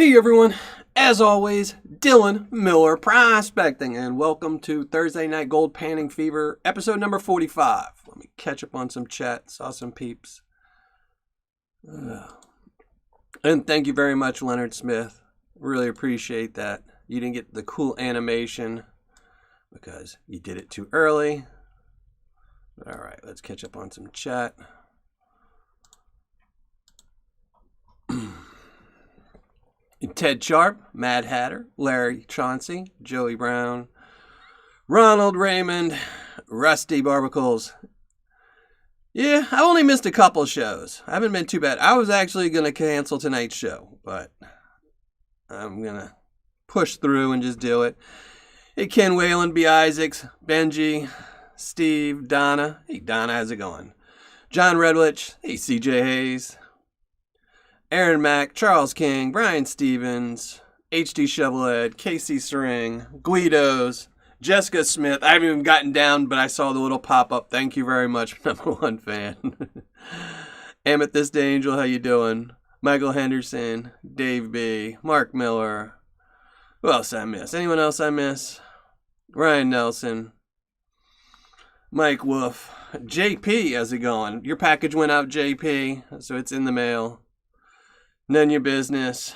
Hey everyone, as always, Dylan Miller Prospecting, and welcome to Thursday Night Gold Panning Fever, episode number 45. Let me catch up on some chat, saw some peeps. And thank you very much, Leonard Smith. Really appreciate that. You didn't get the cool animation because you did it too early. Alright, let's catch up on some chat. Ted Sharp, Mad Hatter, Larry Chauncey, Joey Brown, Ronald Raymond, Rusty Barbacles. Yeah, I only missed a couple shows. I haven't been too bad. I was actually going to cancel tonight's show, but I'm going to push through and just do it. Hey, Ken Whalen, B. Isaacs, Benji, Steve, Donna. Hey, Donna, how's it going? John Redwich. Hey, CJ Hayes. Aaron Mack, Charles King, Brian Stevens, HD Shovelhead, Casey Sering, Guidos, Jessica Smith. I haven't even gotten down, but I saw the little pop-up. Thank you very much, number one fan. Amethyst Angel, how you doing? Michael Henderson, Dave B, Mark Miller. Who else I miss? Anyone else I miss? Ryan Nelson, Mike Wolf, JP, how's it going? Your package went out, JP, so it's in the mail. None your business.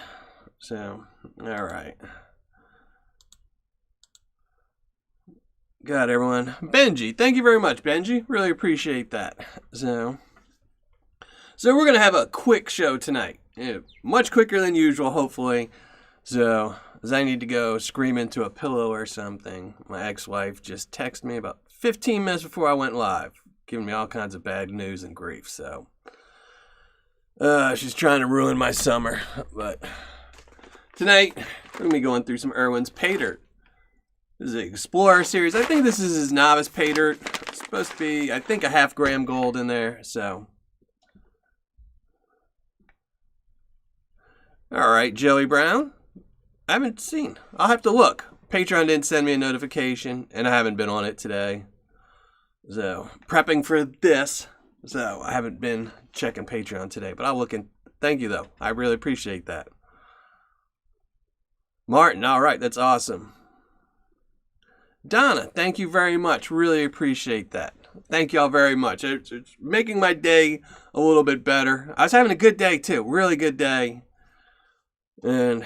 So, all right. Got everyone. Benji, thank you very much, Benji. Really appreciate that. So we're going to have a quick show tonight. Yeah, much quicker than usual, hopefully. So, as I need to go scream into a pillow or something, my ex-wife just texted me about 15 minutes before I went live, giving me all kinds of bad news and grief, so... she's trying to ruin my summer, but tonight we're going to be going through some Irwin's Paydirt. This is an Explorer series. I think this is his novice Paydirt. It's supposed to be, I think, a half-gram gold in there, so. Alright, Joey Brown. I haven't seen. I'll have to look. Patreon didn't send me a notification, and I haven't been on it today. So, prepping for this. So, I haven't been checking Patreon today, but I'll look in. Thank you, though. I really appreciate that. Martin, all right, that's awesome. Donna, thank you very much. Really appreciate that. Thank y'all very much. It's making my day a little bit better. I was having a good day, too. Really good day. And,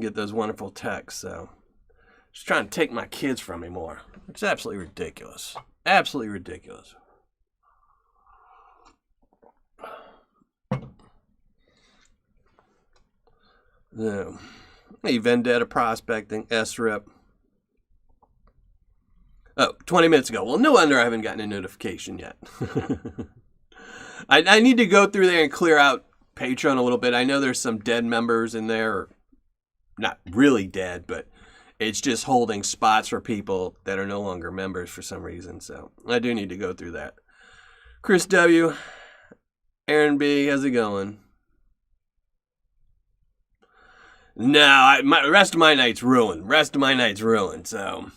get those wonderful texts, so. Just trying to take my kids from me more. It's absolutely ridiculous. Absolutely ridiculous. No. Hey, Vendetta Prospecting, SRIP. Oh, 20 minutes ago. Well, no wonder I haven't gotten a notification yet. I need to go through there and clear out Patreon a little bit. I know there's some dead members in there. Not really dead, but it's just holding spots for people that are no longer members for some reason. So I do need to go through that. Chris W. Aaron B. How's it going? No, the rest of my night's ruined. So,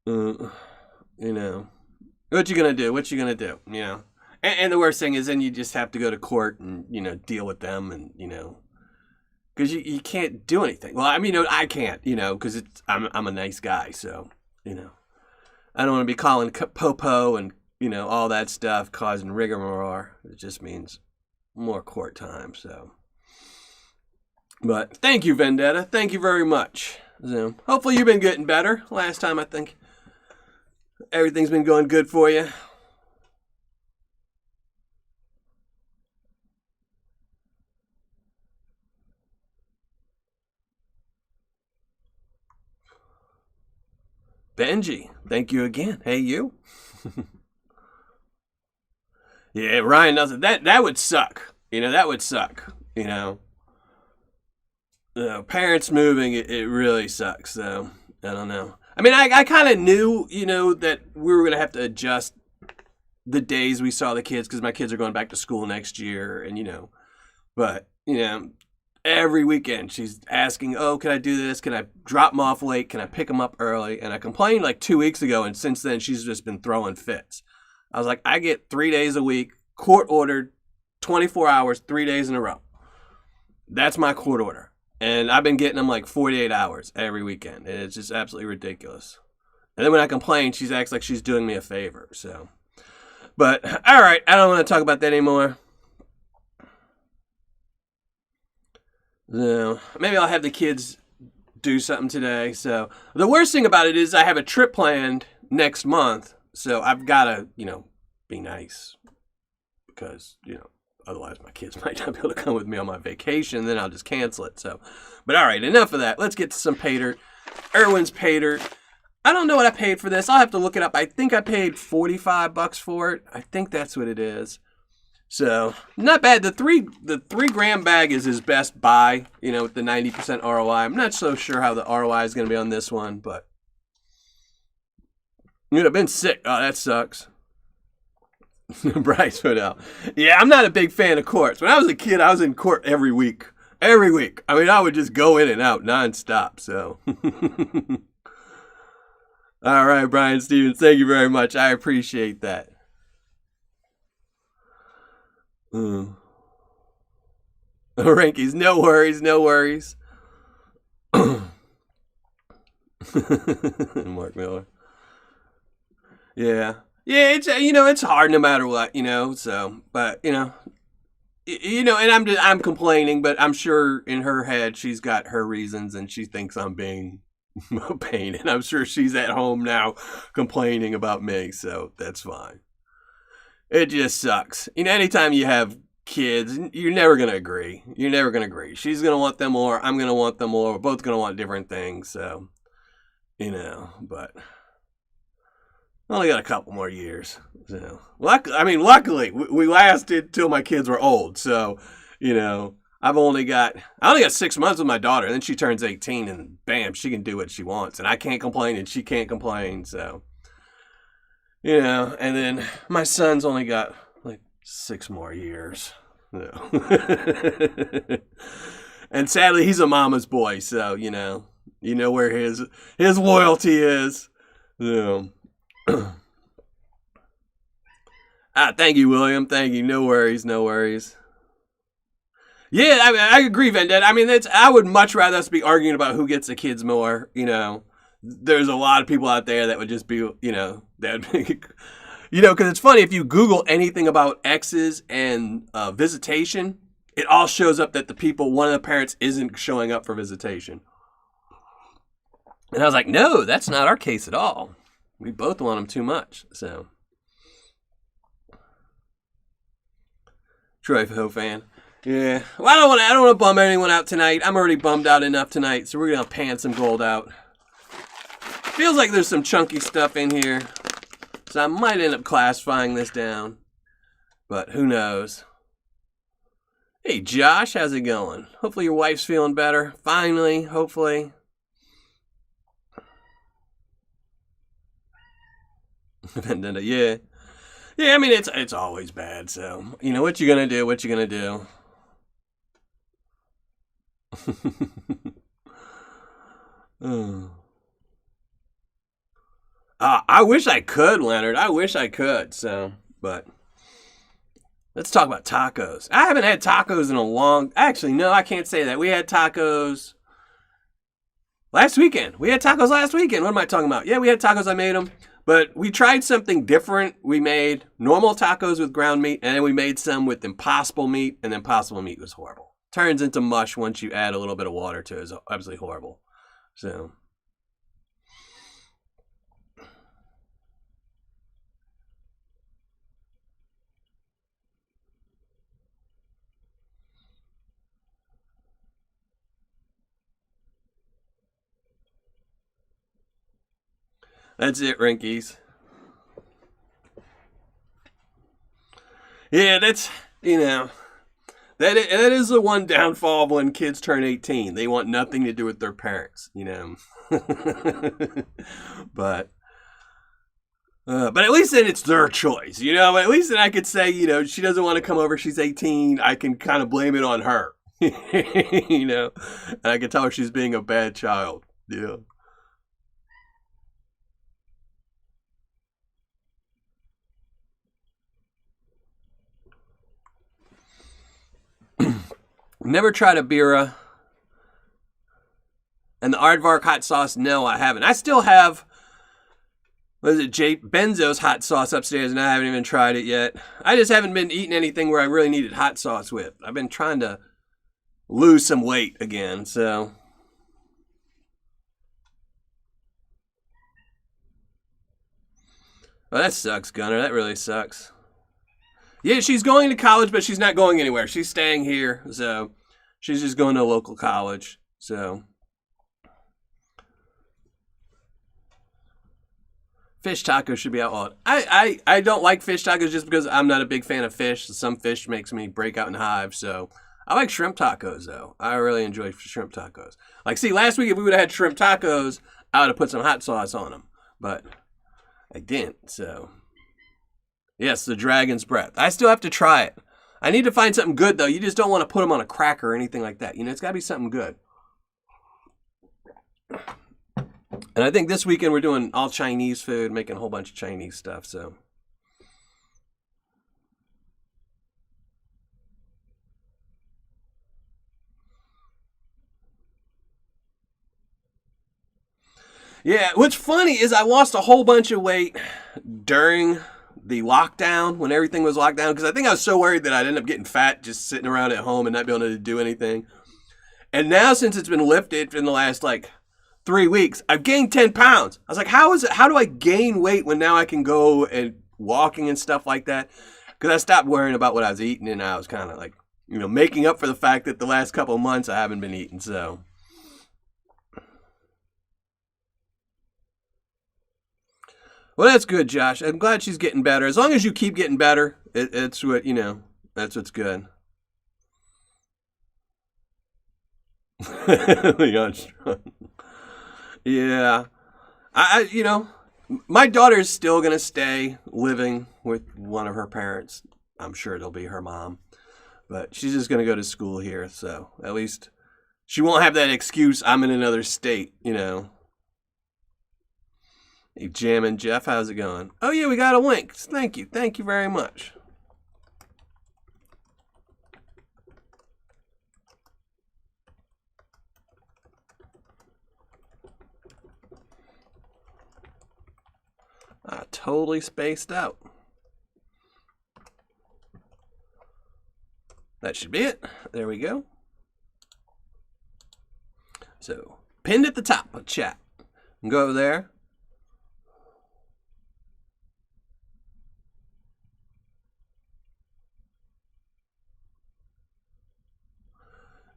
what you gonna do? And the worst thing is then you just have to go to court and, deal with them and, because you can't do anything. Well, I can't, because I'm a nice guy. So, I don't want to be calling Popo and, all that stuff, causing rigmarole. It just means more court time, so. But thank you, Vendetta. Thank you very much. So, hopefully you've been getting better. Last time, I think everything's been going good for you. Benji, thank you again. Hey, you. Yeah, Ryan Nelson. That would suck. That would suck. Parents moving, it really sucks, so I don't know. I kind of knew, that we were going to have to adjust the days we saw the kids because my kids are going back to school next year, and, but, every weekend she's asking, oh, can I do this? Can I drop them off late? Can I pick them up early? And I complained like 2 weeks ago, and since then she's just been throwing fits. I was like, I get 3 days a week, court ordered, 24 hours, 3 days in a row. That's my court order. And I've been getting them like 48 hours every weekend. And it's just absolutely ridiculous. And then when I complain, she acts like she's doing me a favor. So, but all right, I don't want to talk about that anymore. So maybe I'll have the kids do something today. So the worst thing about it is I have a trip planned next month. So I've got to, be nice because, otherwise my kids might not be able to come with me on my vacation. Then I'll just cancel it. So, but all right, enough of that. Let's get to some Paydirt. Irwin's Paydirt. I don't know what I paid for this. I'll have to look it up. I think I paid $45 for it. I think that's what it is. So not bad. The 3-gram bag is his best buy, with the 90% ROI. I'm not so sure how the ROI is going to be on this one, but I've been sick. Oh, that sucks. Bryce Fidel. Yeah, I'm not a big fan of courts. When I was a kid, I was in court every week. Every week. I mean, I would just go in and out nonstop. So, all right, Brian Stevens, thank you very much. I appreciate that. Rankies, no worries, no worries. Mark Miller. Yeah. Yeah, it's hard no matter what, so, but, and I'm complaining, but I'm sure in her head she's got her reasons and she thinks I'm being a pain, and I'm sure she's at home now complaining about me, so that's fine. It just sucks. Anytime you have kids, you're never going to agree. You're never going to agree. She's going to want them more. I'm going to want them more. We're both going to want different things, so, but only got a couple more years. So, luckily, we lasted till my kids were old. So, I only got 6 months with my daughter, and then she turns 18, and bam, she can do what she wants, and I can't complain, and she can't complain. So, and then my son's only got like 6 more years. So. And sadly, he's a mama's boy, so where his loyalty is. So. Thank you, William. Thank you. No worries. No worries. Yeah, I agree, Vendetta. I would much rather us be arguing about who gets the kids more. There's a lot of people out there that would just be, that, because it's funny if you Google anything about exes and visitation, it all shows up that one of the parents isn't showing up for visitation. And I was like, no, that's not our case at all. We both want them too much, so. Troy Ho fan. Yeah. Well, I don't want to bum anyone out tonight. I'm already bummed out enough tonight, so we're going to pan some gold out. Feels like there's some chunky stuff in here, so I might end up classifying this down, but who knows. Hey, Josh, how's it going? Hopefully your wife's feeling better. Finally, hopefully. Yeah. Yeah, it's always bad, so, what you gonna do, I wish I could, Leonard. I wish I could, so, but let's talk about tacos. I haven't had tacos in actually, no, I can't say that. We had tacos last weekend. What am I talking about? Yeah, we had tacos. I made them. But we tried something different. We made normal tacos with ground meat, and then we made some with impossible meat, and impossible meat was horrible. Turns into mush once you add a little bit of water to it. It's absolutely horrible. So. That's it, Rinkies. Yeah, that's, that is the one downfall of when kids turn 18. They want nothing to do with their parents, But at least then it's their choice, At least then I could say, she doesn't want to come over. She's 18. I can kind of blame it on her, And I can tell her she's being a bad child, Never tried a Bira. And the Aardvark hot sauce, no, I haven't. I still have, Benzo's hot sauce upstairs, and I haven't even tried it yet. I just haven't been eating anything where I really needed hot sauce with. I've been trying to lose some weight again, so. Oh, that sucks, Gunner. That really sucks. Yeah, she's going to college, but she's not going anywhere. She's staying here, so she's just going to a local college, so. Fish tacos should be outlawed. I don't like fish tacos just because I'm not a big fan of fish. Some fish makes me break out in hives. So I like shrimp tacos, though. I really enjoy shrimp tacos. Like, see, last week if we would have had shrimp tacos, I would have put some hot sauce on them. But I didn't, so. Yes, the dragon's breath. I still have to try it. I need to find something good, though. You just don't want to put them on a cracker or anything like that. You know, it's got to be something good. And I think this weekend we're doing all Chinese food, making a whole bunch of Chinese stuff, so. Yeah, what's funny is I lost a whole bunch of weight during the lockdown, when everything was locked down, because I think I was so worried that I'd end up getting fat just sitting around at home and not being able to do anything. And now since it's been lifted in the last, 3 weeks, I've gained 10 pounds. I was like, how do I gain weight when now I can go and walking and stuff like that? Because I stopped worrying about what I was eating, and I was kind of making up for the fact that the last couple of months I haven't been eating, so. Well, that's good, Josh. I'm glad she's getting better. As long as you keep getting better, it's what, that's what's good. Yeah. My daughter's still going to stay living with one of her parents. I'm sure it'll be her mom. But she's just going to go to school here, so at least she won't have that excuse, I'm in another state, Hey, Jammin' Jeff, how's it going? Oh, yeah, we got a link. Thank you. Thank you very much. I totally spaced out. That should be it. There we go. So, pinned at the top of chat. Go over there.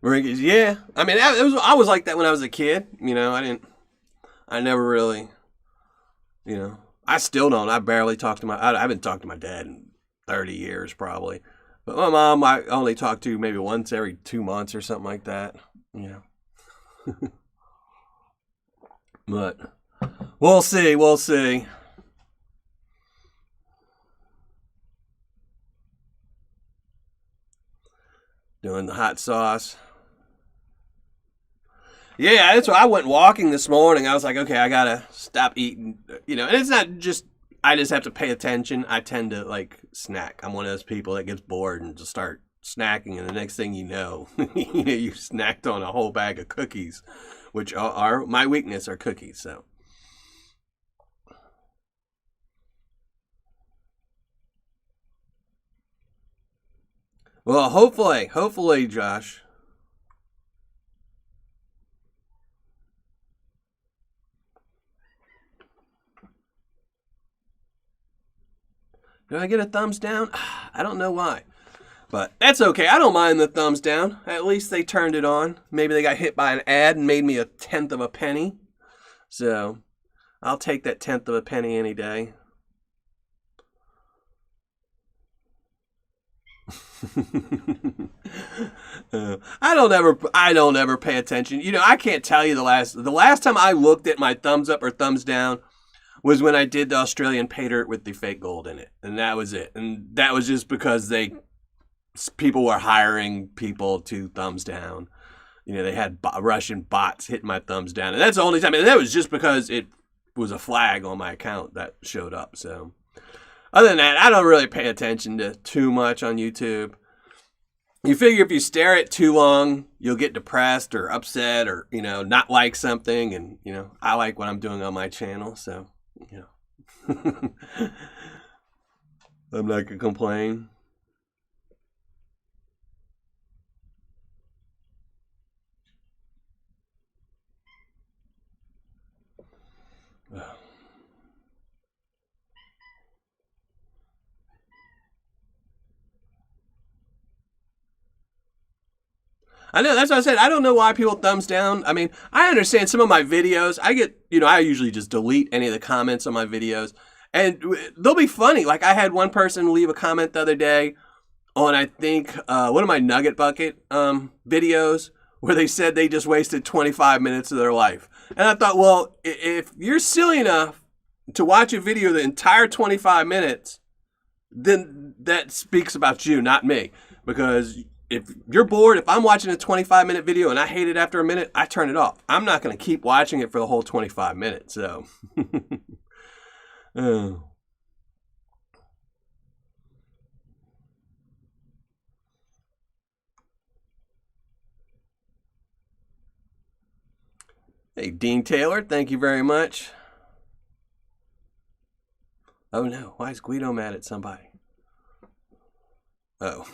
Yeah. I mean, I was like that when I was a kid. I never really, I still don't. I barely talk to I haven't talked to my dad in 30 years probably. But my mom, I only talk to maybe once every 2 months or something like that. But we'll see. We'll see. Doing the hot sauce. Yeah, that's why I went walking this morning. I was like, okay, I gotta stop eating. And it's not just, I just have to pay attention. I tend to snack. I'm one of those people that gets bored and just start snacking, and the next thing you know, you snacked on a whole bag of cookies, which are my weakness, are cookies. So. Well, hopefully, Josh. Did I get a thumbs down? I don't know why. But that's okay. I don't mind the thumbs down. At least they turned it on. Maybe they got hit by an ad and made me a tenth of a penny. So, I'll take that tenth of a penny any day. I don't ever pay attention. I can't tell you the last time I looked at my thumbs up or thumbs down was when I did the Australian Paydirt with the fake gold in it, and that was it. And that was just because people were hiring people to thumbs down. They had Russian bots hitting my thumbs down, and that's the only time. And that was just because it was a flag on my account that showed up. So, other than that, I don't really pay attention to too much on YouTube. You figure if you stare at it too long, you'll get depressed or upset or, not like something. And, I like what I'm doing on my channel. So, I'm not going to complain. I know, that's what I said. I don't know why people thumbs down. I mean, I understand some of my videos. I get, I usually just delete any of the comments on my videos. And they'll be funny. Like, I had one person leave a comment the other day on, I think, one of my Nugget Bucket videos where they said they just wasted 25 minutes of their life. And I thought, well, if you're silly enough to watch a video the entire 25 minutes, then that speaks about you, not me. Because if you're bored, if I'm watching a 25-minute video and I hate it after a minute, I turn it off. I'm not going to keep watching it for the whole 25 minutes. So, Hey, Dean Taylor, thank you very much. Oh no, why is Guido mad at somebody? Oh.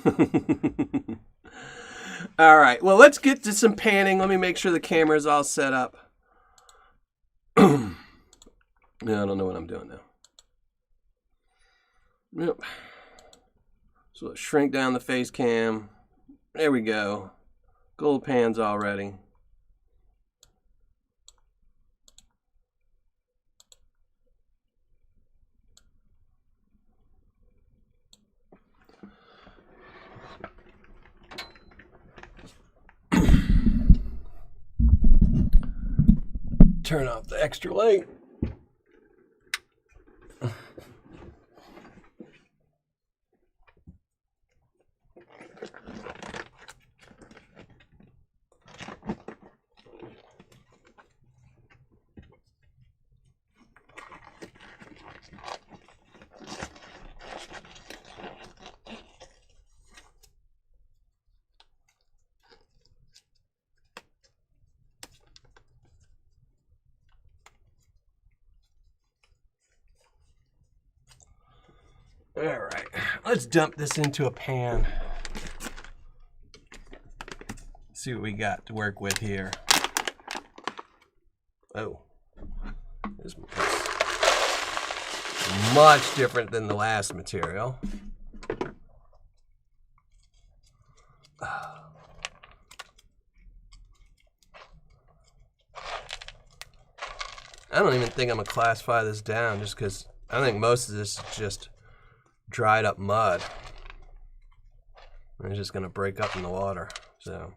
All right, well, let's get to some panning. Let me make sure the camera's all set up. No, I don't know what I'm doing now. Yep. So let's shrink down the face cam. There we go. Gold pan's all ready. Turn off the extra light. All right, let's dump this into a pan. See what we got to work with here. Oh, this is much different than the last material. I don't even think I'm gonna classify this down just because I think most of this is just dried up mud. And it's just gonna break up in the water. So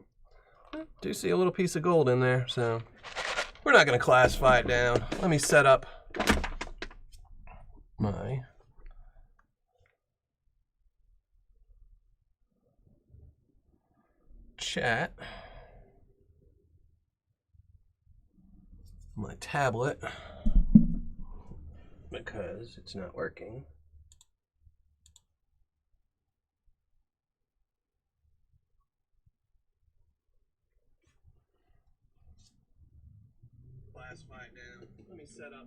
I do see a little piece of gold in there, so we're not gonna classify it down. Let me set up my chat, my tablet, because it's not working. Classify it down. Let me set up.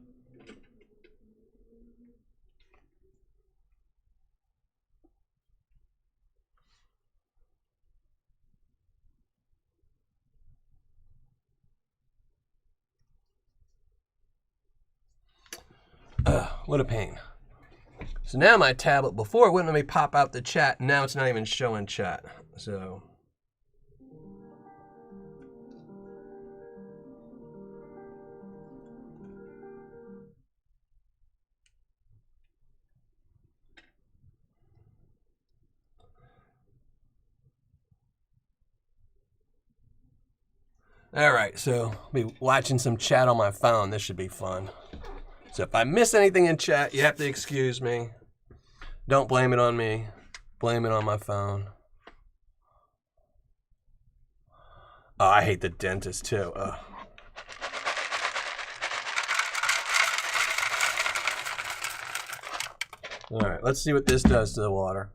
What a pain. So now my tablet, before it wouldn't let me pop out the chat, now it's not even showing chat. So all right, so I'll be watching some chat on my phone. This should be fun. So if I miss anything in chat, you have to excuse me. Don't blame it on me. Blame it on my phone. Oh, I hate the dentist too. Ugh. All right, let's see what this does to the water.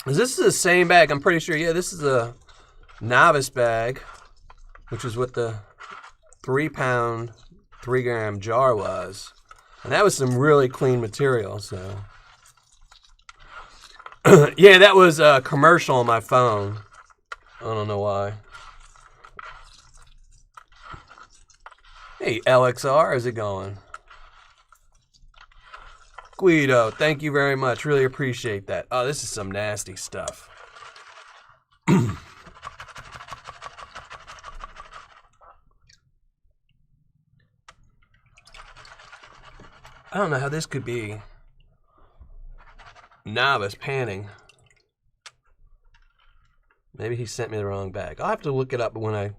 This is the same bag, I'm pretty sure. Yeah, this is a novice bag, which is what the 3-pound, 3-gram jar was. And that was some really clean material, so. Yeah, that was a commercial on my phone. I don't know why. Hey, LXR, how's it going? Guido, thank you very much. Really appreciate that. Oh, this is some nasty stuff. I don't know how this could be novice panning. Maybe he sent me the wrong bag. I'll have to look it up when I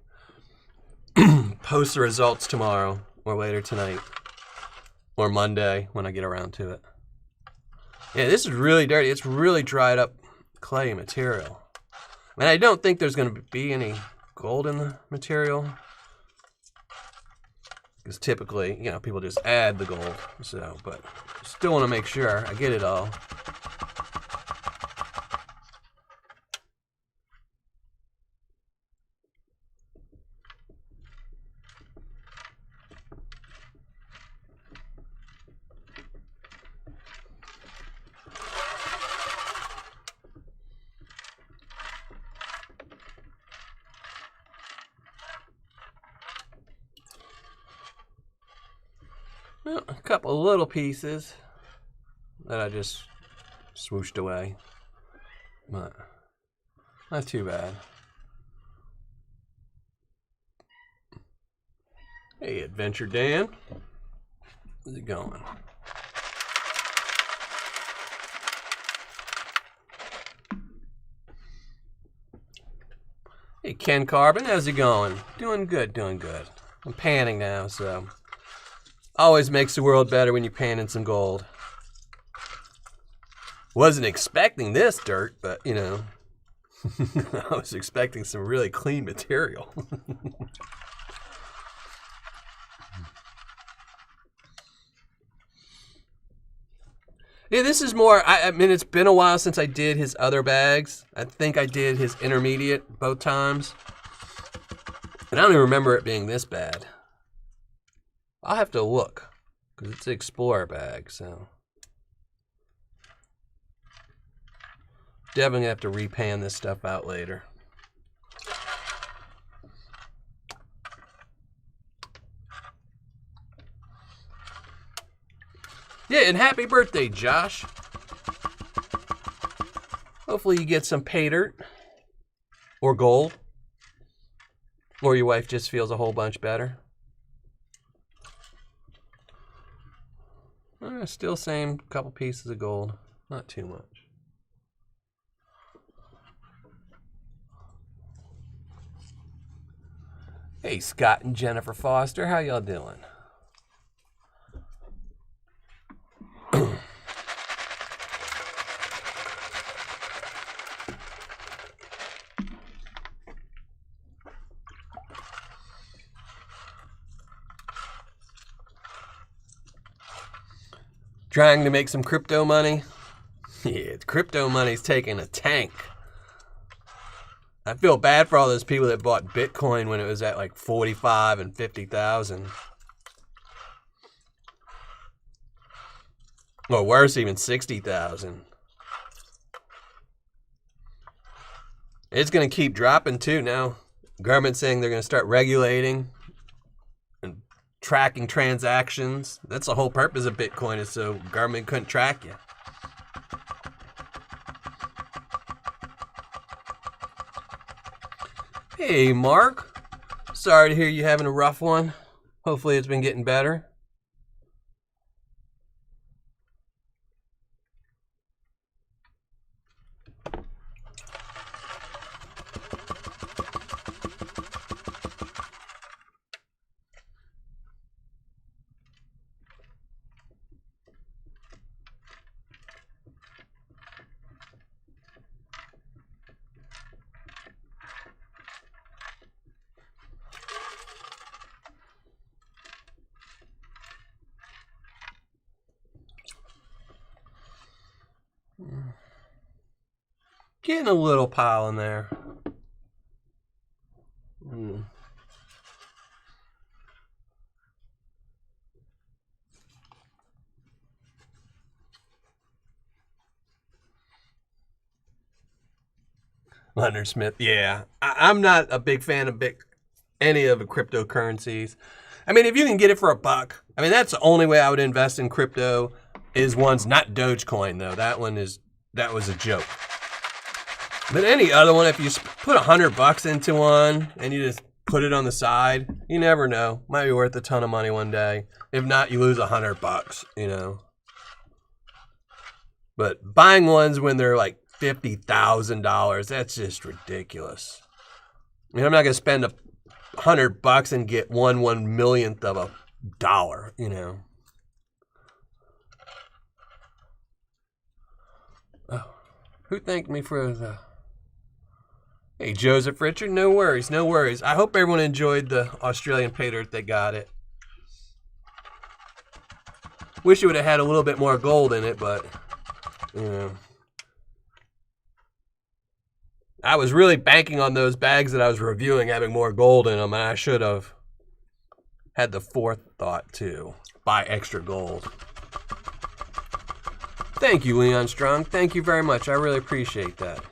post the results tomorrow or later tonight or Monday when I get around to it. Yeah, this is really dirty. It's really dried up clay material. And I don't think there's going to be any gold in the material. Because typically, you know, people just add the gold. So, but still want to make sure I get it all. Well, a couple of little pieces that I just swooshed away, but not too bad. Hey, Adventure Dan, how's it going? Hey, Ken Carbon, how's it going? Doing good, doing good. I'm panning now, so always makes the world better when you're panning some gold. Wasn't expecting this dirt, but you know, I was expecting some really clean material. Yeah, this is more, I mean, it's been a while since I did his other bags. I think I did his intermediate both times. And I don't even remember it being this bad. I'll have to look, because it's an Explorer bag, so. Definitely have to repan this stuff out later. Yeah, and happy birthday, Josh. Hopefully you get some Paydirt or gold, or your wife just feels a whole bunch better. Still same couple pieces of gold, not too much. Hey, Scott and Jennifer Foster, how y'all doing? Trying to make some crypto money? Yeah, crypto money's taking a tank. I feel bad for all those people that bought Bitcoin when it was at like 45 and 50,000. Or worse, even 60,000. It's going to keep dropping too now. Government's saying they're going to start regulating and tracking transactions. That's the whole purpose of Bitcoin, is so government couldn't track you. Hey, Mark. Sorry to hear you having a rough one. Hopefully it's been getting better. Getting a little pile in there. Leonard Smith, yeah. I'm not a big fan of any of the cryptocurrencies. I mean, if you can get it for $1, I mean, that's the only way I would invest in crypto is one's not Dogecoin, though. That was a joke. But any other one, if you put $100 into one and you just put it on the side, you never know. Might be worth a ton of money one day. If not, you lose $100, you know. But buying ones when they're like $50,000, that's just ridiculous. I mean, I'm not going to spend $100 and get 1/1,000,000th of a dollar, you know. Oh, who thanked me for the... Hey, Joseph Richard, no worries, no worries. I hope everyone enjoyed the Australian Paydirt they got it. Wish it would have had a little bit more gold in it, but, you know. I was really banking on those bags that I was reviewing having more gold in them, and I should have had the forethought to buy extra gold. Thank you, Leon Strong. Thank you very much. I really appreciate that.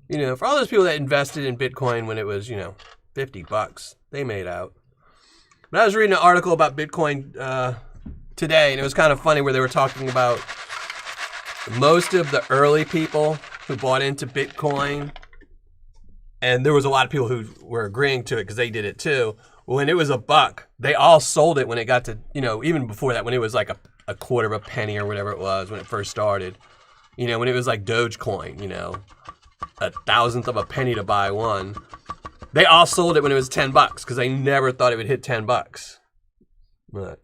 You know, for all those people that invested in Bitcoin when it was, you know, $50, they made out. But I was reading an article about Bitcoin today, and it was kind of funny where they were talking about most of the early people who bought into Bitcoin, and there was a lot of people who were agreeing to it because they did it too. When it was $1, they all sold it when it got to, you know, even before that, when it was like a quarter of a penny or whatever it was when it first started. You know, when it was like Dogecoin, you know, 1,000th of a penny to buy one. They all sold it when it was $10 because they never thought it would hit $10. But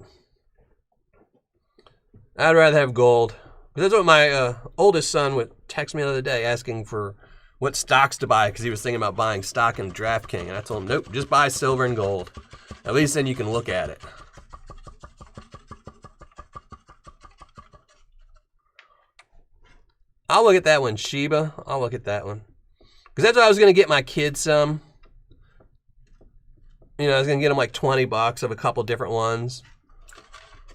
I'd rather have gold. But that's what my oldest son would text me the other day asking for what stocks to buy because he was thinking about buying stock in DraftKings. And I told him, nope, just buy silver and gold. At least then you can look at it. I'll look at that one, Shiba. I'll look at that one. Because that's what I was going to get my kids some. You know, I was going to get them like $20 of a couple different ones.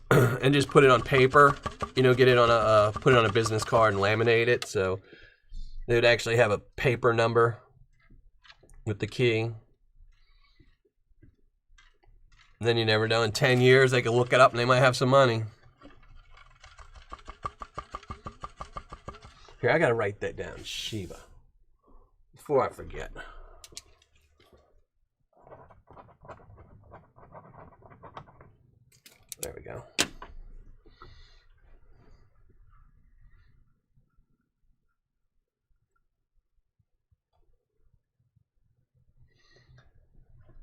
And just put it on paper. You know, get it on put it on a business card and laminate it. So they would actually have a paper number with the key. And then you never know. In 10 years, they could look it up and they might have some money. Here, I gotta write that down, Shiba, before I forget. There we go.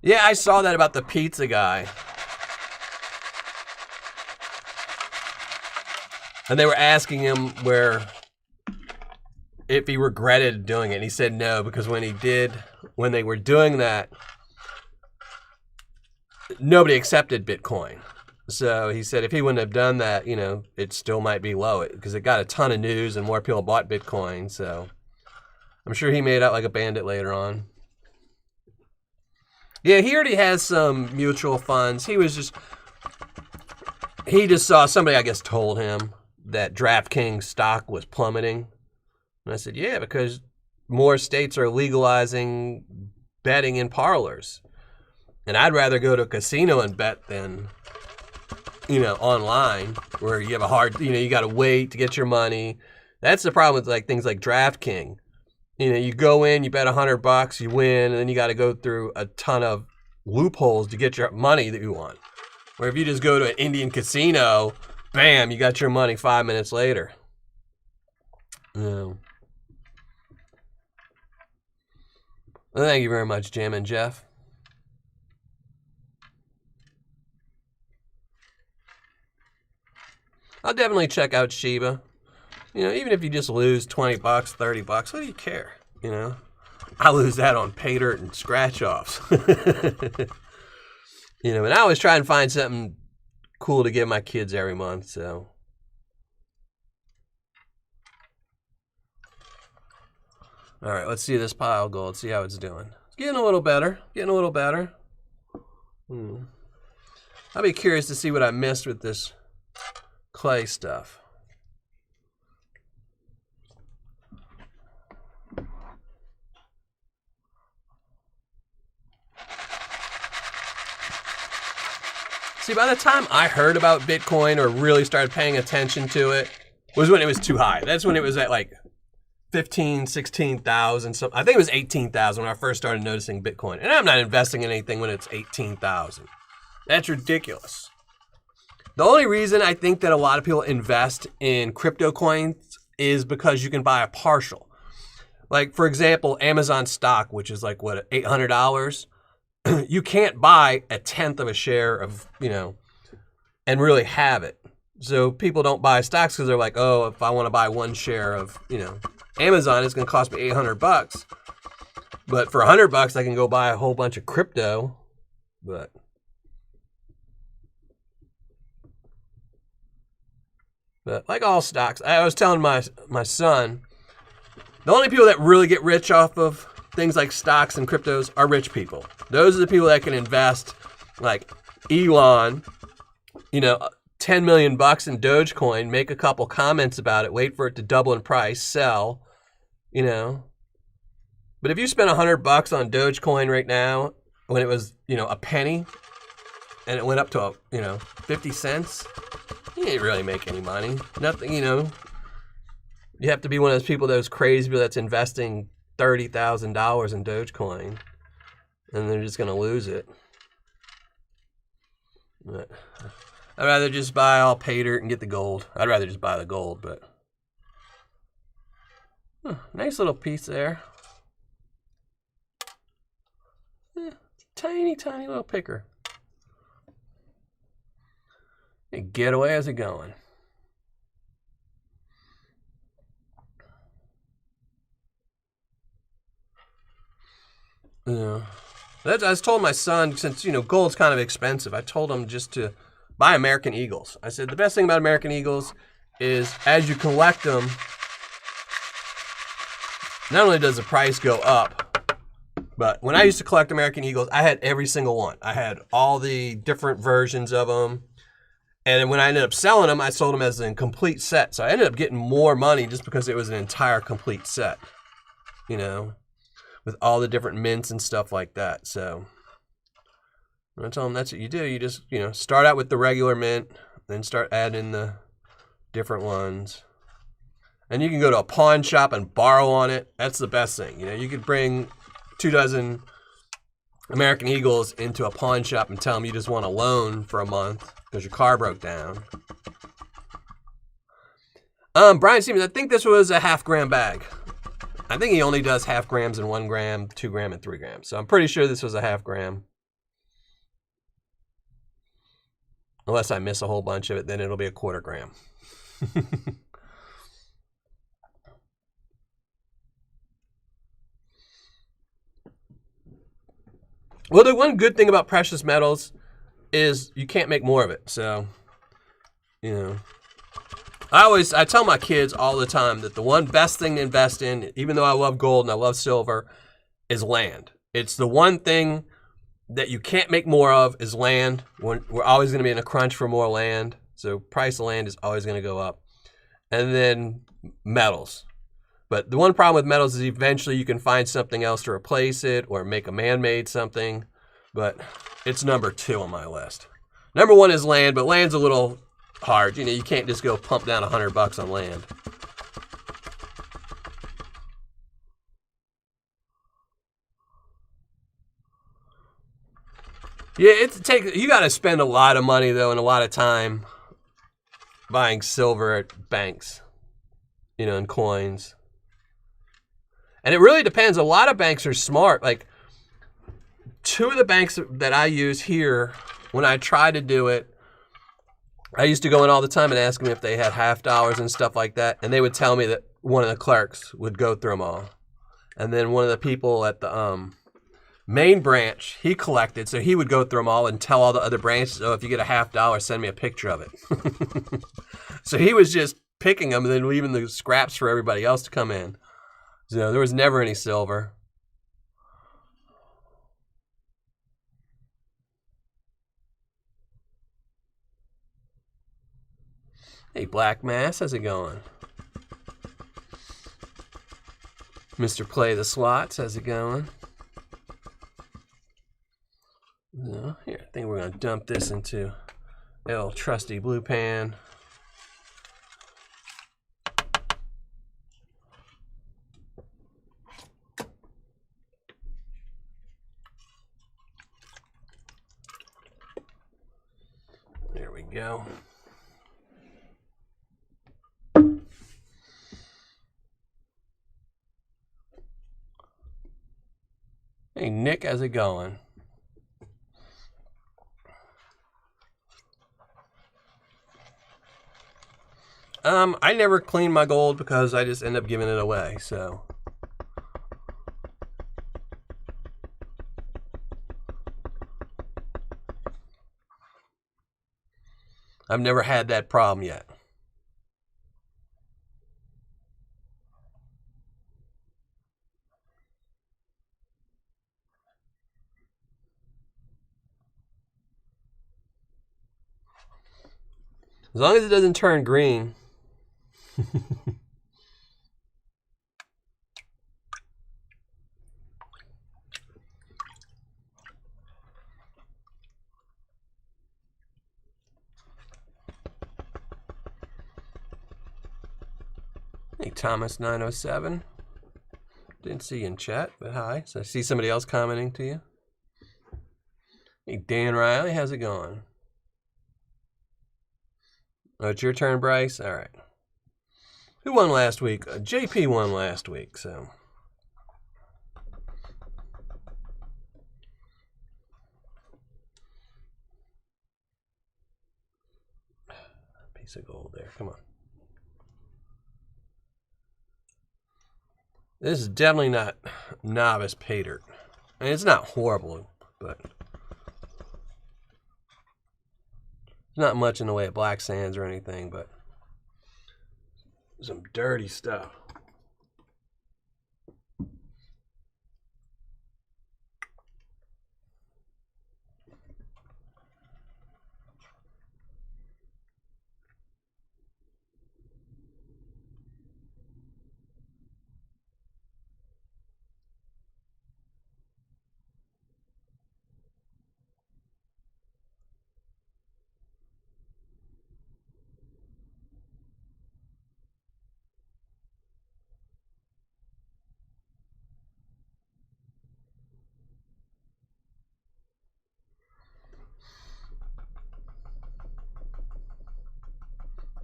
Yeah, I saw that about the pizza guy. And they were asking him if he regretted doing it. And he said no, because when they were doing that, nobody accepted Bitcoin. So he said if he wouldn't have done that, you know, it still might be low because it got a ton of news and more people bought Bitcoin. So I'm sure he made out like a bandit later on. Yeah, he already has some mutual funds. He just saw somebody, I guess, told him that DraftKings stock was plummeting. And I said, yeah, because more states are legalizing betting in parlors. And I'd rather go to a casino and bet than, you know, online where you have you got to wait to get your money. That's the problem with like things like DraftKings. You know, you go in, you bet $100, you win, and then you got to go through a ton of loopholes to get your money that you want. Where if you just go to an Indian casino, bam, you got your money 5 minutes later. Well, thank you very much, Jim and Jeff. I'll definitely check out Shiba. You know, even if you just lose 20 bucks, 30 bucks, what do you care? You know, I lose that on Paydirt and scratch offs. You know, but I always try and find something cool to give my kids every month, so. All right, let's see this pile of gold, see how it's doing. It's getting a little better, I'll be curious to see what I missed with this clay stuff. See, by the time I heard about Bitcoin or really started paying attention to it, was when it was too high. That's when it was at like 15, 16,000. So I think it was 18,000 when I first started noticing Bitcoin. And I'm not investing in anything when it's 18,000. That's ridiculous. The only reason I think that a lot of people invest in crypto coins is because you can buy a partial. Like, for example, Amazon stock, which is like, what, $800? You can't buy a tenth of a share of, you know, and really have it. So people don't buy stocks because they're like, oh, if I want to buy one share of, you know, Amazon, it's going to cost me 800 bucks. But for 100 bucks, I can go buy a whole bunch of crypto. But like all stocks, I was telling my son, the only people that really get rich off of things like stocks and cryptos are rich people. Those are the people that can invest, like Elon, you know, 10 million bucks in Dogecoin, make a couple comments about it, wait for it to double in price, sell, you know. But if you spend 100 bucks on Dogecoin right now, when it was, you know, a penny, and it went up to, you know, 50 cents, you didn't really make any money. Nothing, you know. You have to be one of those people, those crazy people that's investing $30,000 in Dogecoin, and they're just going to lose it. But I'd rather just buy all Paydirt and get the gold. I'd rather just buy the gold, but nice little piece there. Tiny, tiny little picker. And get away as it going. Yeah. I was told my son, since, you know, gold's kind of expensive, I told him just to buy American Eagles. I said, the best thing about American Eagles is as you collect them, not only does the price go up, but when I used to collect American Eagles, I had every single one. I had all the different versions of them. And then when I ended up selling them, I sold them as a complete set. So I ended up getting more money just because it was an entire complete set, you know, with all the different mints and stuff like that. So I tell them that's what you do. You just, you know, start out with the regular mint, then start adding the different ones. And you can go to a pawn shop and borrow on it. That's the best thing. You know, you could bring 24 American Eagles into a pawn shop and tell them you just want a loan for a month because your car broke down. Brian Stevens, I think this was a 0.5 gram bag. I think he only does 0.5 grams and 1 gram, 2 gram, and 3 grams. So I'm pretty sure this was a 0.5 gram. Unless I miss a whole bunch of it, then it'll be a 1/4 gram. Well, the one good thing about precious metals is you can't make more of it. So, you know, I tell my kids all the time that the one best thing to invest in, even though I love gold and I love silver, is land. It's the one thing that you can't make more of is land. We're always going to be in a crunch for more land. So price of land is always going to go up. And then metals. But the one problem with metals is eventually you can find something else to replace it or make a man-made something. But it's number 2 on my list. Number 1 is land, but land's a little hard. You know, you can't just go pump down 100 bucks on land. Yeah, you got to spend a lot of money though and a lot of time buying silver at banks, you know, and coins. And it really depends. A lot of banks are smart. Like, two of the banks that I use here, when I try to do it, I used to go in all the time and ask them if they had $50 and stuff like that. And they would tell me that one of the clerks would go through them all. And then one of the people at the main branch, he collected. So he would go through them all and tell all the other branches, oh, if you get a $50, send me a picture of it. So he was just picking them and then leaving the scraps for everybody else to come in. So there was never any silver. Hey, Black Mass, how's it going? Mr. Play the Slots, how's it going? Here, I think we're going to dump this into a little trusty blue pan. There we go. Hey, Nick, how's it going? I never clean my gold because I just end up giving it away, so. I've never had that problem yet. As long as it doesn't turn green. Hey, Thomas 907. Didn't see you in chat, but hi. So I see somebody else commenting to you. Hey, Dan Riley, how's it going? Oh, it's your turn, Bryce? All right. Who won last week? JP won last week, so. Piece of gold there, come on. This is definitely not novice Paydirt. I mean, it's not horrible, but not much in the way of black sands or anything, but some dirty stuff.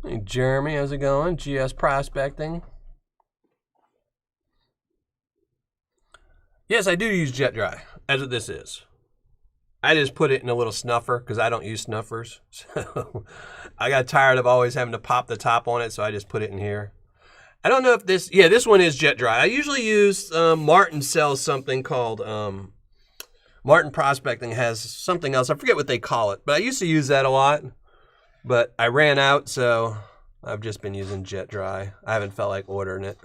Hey, Jeremy, how's it going? GS Prospecting. Yes, I do use jet dry, as what this is. I just put it in a little snuffer because I don't use snuffers. So I got tired of always having to pop the top on it, so I just put it in here. I don't know if this, yeah, this one is jet dry. I usually use, Martin sells something called, Martin Prospecting has something else. I forget what they call it, but I used to use that a lot. But I ran out, so I've just been using jet dry. I haven't felt like ordering it.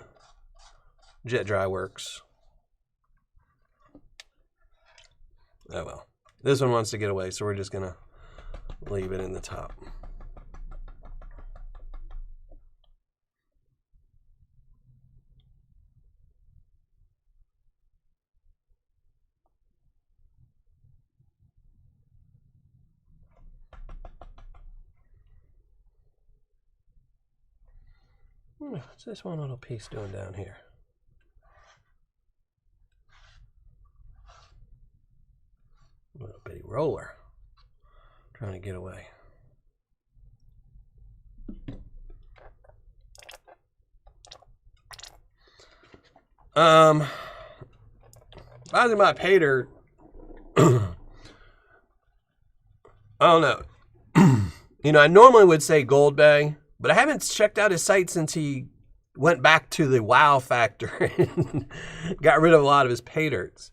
Jet dry works. Oh well. This one wants to get away, so we're just gonna leave it in the top. What's this one little piece doing down here? A little bitty roller. Trying to get away. I was in my Paydirt. I don't know. I normally would say Gold Bay, but I haven't checked out his site since he went back to the wow factor and got rid of a lot of his Paydirts.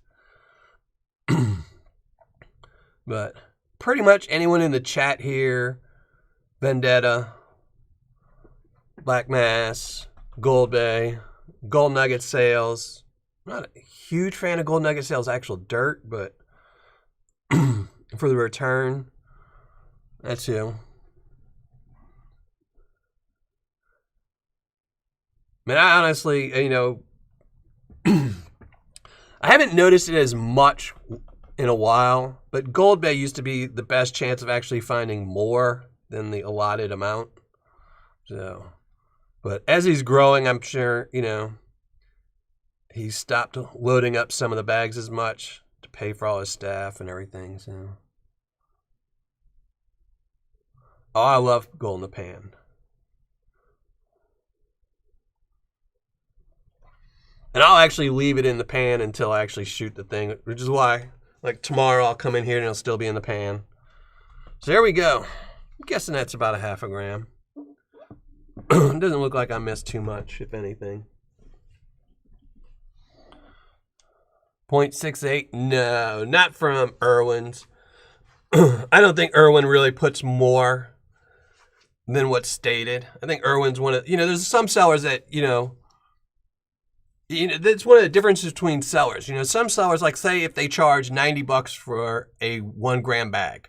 But pretty much anyone in the chat here, Vendetta, Black Mass, Gold Bay, Gold Nugget Sales. I'm not a huge fan of Gold Nugget Sales actual dirt, but for the return, that's who. Man, I honestly, I haven't noticed it as much in a while, but Gold Bay used to be the best chance of actually finding more than the allotted amount. So, but as he's growing, I'm sure, he's stopped loading up some of the bags as much to pay for all his staff and everything. So, oh, I love gold in the pan. And I'll actually leave it in the pan until I actually shoot the thing, which is why, like tomorrow, I'll come in here and it'll still be in the pan. So there we go. I'm guessing that's about a half a gram. It doesn't look like I missed too much, if anything. 0.68, no, not from Irwin's. I don't think Irwin really puts more than what's stated. I think Irwin's one of, there's some sellers that, that's one of the differences between sellers. Some sellers, like say if they charge $90 for a 1 gram bag,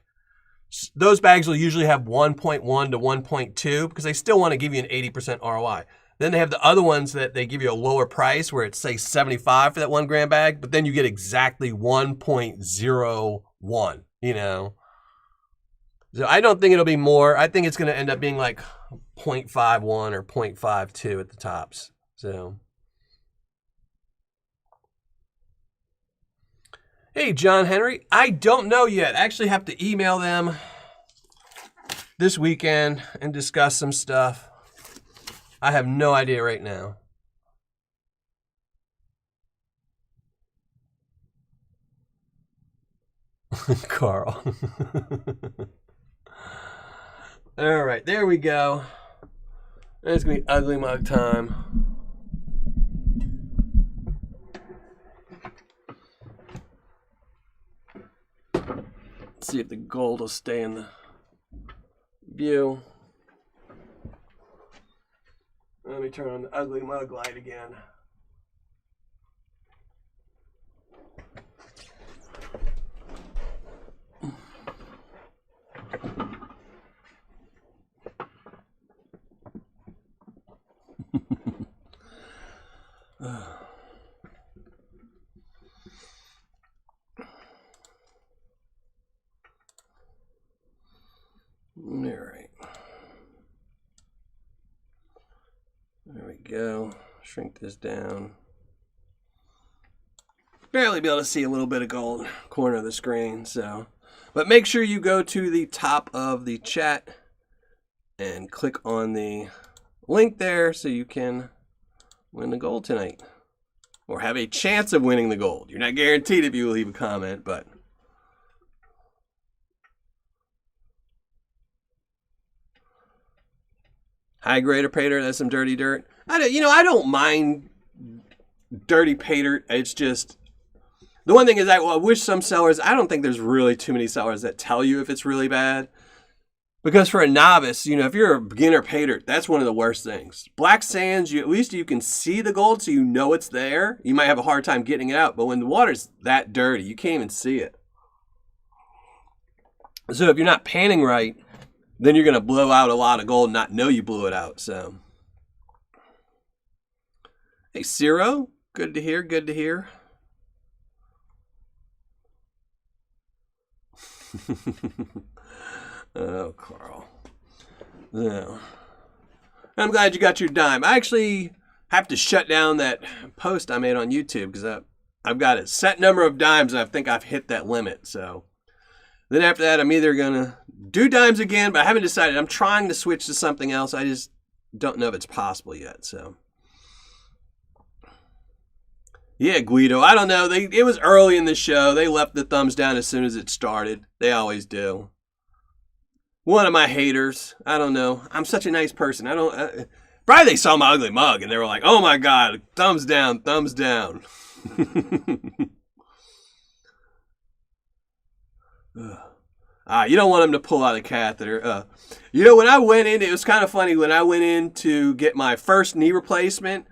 those bags will usually have 1.1 to 1.2 because they still want to give you an 80% ROI. Then they have the other ones that they give you a lower price where it's say 75 for that 1 gram bag, but then you get exactly 1.01, So I don't think it'll be more. I think it's going to end up being like 0.51 or 0.52 at the tops. So. Hey, John Henry. I don't know yet. I actually have to email them this weekend and discuss some stuff. I have no idea right now. Carl. All right, there we go. It's going to be ugly mug time. Let's see if the gold will stay in the view. Let me turn on the ugly mug light again. All right. There we go. Shrink this down. Barely be able to see a little bit of gold corner of the screen, so. But make sure you go to the top of the chat and click on the link there so you can win the gold tonight. Or have a chance of winning the gold. You're not guaranteed if you leave a comment, but. High grade or Paydirt, that's some dirty dirt. I don't mind dirty Paydirt. It's just, the one thing is I wish some sellers, I don't think there's really too many sellers that tell you if it's really bad. Because for a novice, if you're a beginner Paydirt, that's one of the worst things. Black sands, at least you can see the gold so you know it's there. You might have a hard time getting it out, but when the water's that dirty, you can't even see it. So if you're not panning right, then you're going to blow out a lot of gold and not know you blew it out. So, hey, Ciro, good to hear, good to hear. Oh, Carl. No. I'm glad you got your dime. I actually have to shut down that post I made on YouTube because I've got a set number of dimes and I think I've hit that limit. So then after that, I'm either going to do dimes again, but I haven't decided. I'm trying to switch to something else. I just don't know if it's possible yet. So Yeah, Guido. I don't know. It was early in the show. They left the thumbs down as soon as it started. They always do. One of my haters. I don't know. I'm such a nice person. I don't. Probably they saw my ugly mug and they were like, "Oh my god, thumbs down, thumbs down." You don't want them to pull out a catheter. When I went in, it was kind of funny. When I went in to get my first knee replacement,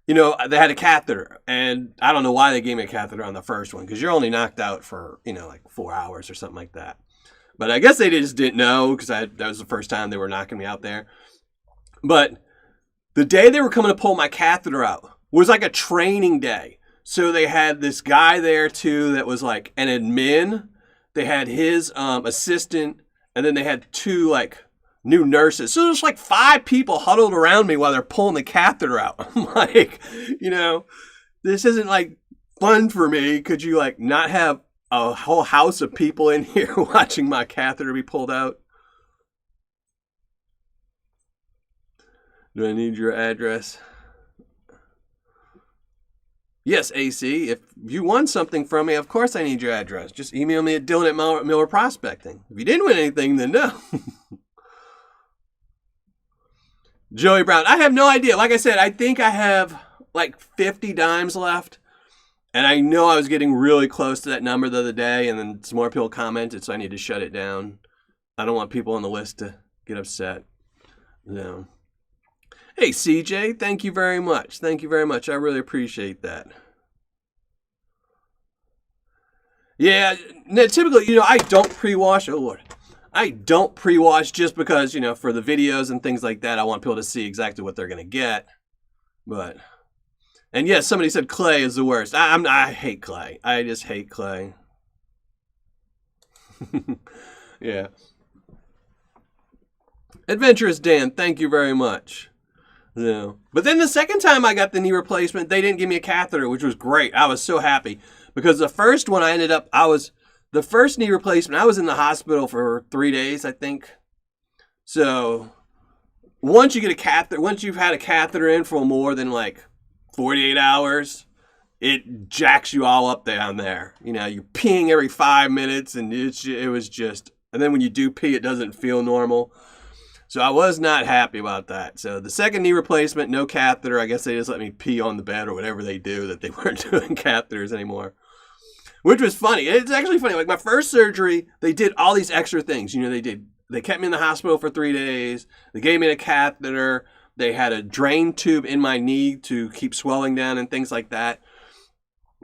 they had a catheter. And I don't know why they gave me a catheter on the first one, because you're only knocked out for, like 4 hours or something like that. But I guess they just didn't know, because that was the first time they were knocking me out there. But the day they were coming to pull my catheter out was like a training day. So they had this guy there, too, that was like an admin. They had his assistant, and then they had 2 like new nurses. So there's like 5 people huddled around me while they're pulling the catheter out. I'm like, this isn't like fun for me. Could you like not have a whole house of people in here watching my catheter be pulled out? Do I need your address? Yes, AC. If you won something from me, of course I need your address. Just email me at Dylan@Miller Prospecting. If you didn't win anything, then no. Joey Brown. I have no idea. Like I said, I think I have like 50 dimes left. And I know I was getting really close to that number the other day, and then some more people commented, so I need to shut it down. I don't want people on the list to get upset. No. Hey, CJ, thank you very much. Thank you very much. I really appreciate that. Yeah, typically, I don't pre-wash. Oh, Lord. I don't pre-wash just because, for the videos and things like that, I want people to see exactly what they're going to get. And yes, somebody said clay is the worst. I hate clay. I just hate clay. Yeah. Adventurous Dan, thank you very much. Yeah. But then the second time I got the knee replacement, they didn't give me a catheter, which was great. I was so happy. Because the first one the first knee replacement, I was in the hospital for 3 days, I think. So once you get a catheter, once you've had a catheter in for more than like 48 hours, it jacks you all up down there. You're peeing every 5 minutes, and it was just, and then when you do pee, it doesn't feel normal. So I was not happy about that. So the second knee replacement, no catheter. I guess they just let me pee on the bed or whatever they do, that they weren't doing catheters anymore. Which was funny. It's actually funny. Like my first surgery, they did all these extra things. They kept me in the hospital for 3 days. They gave me a catheter. They had a drain tube in my knee to keep swelling down and things like that.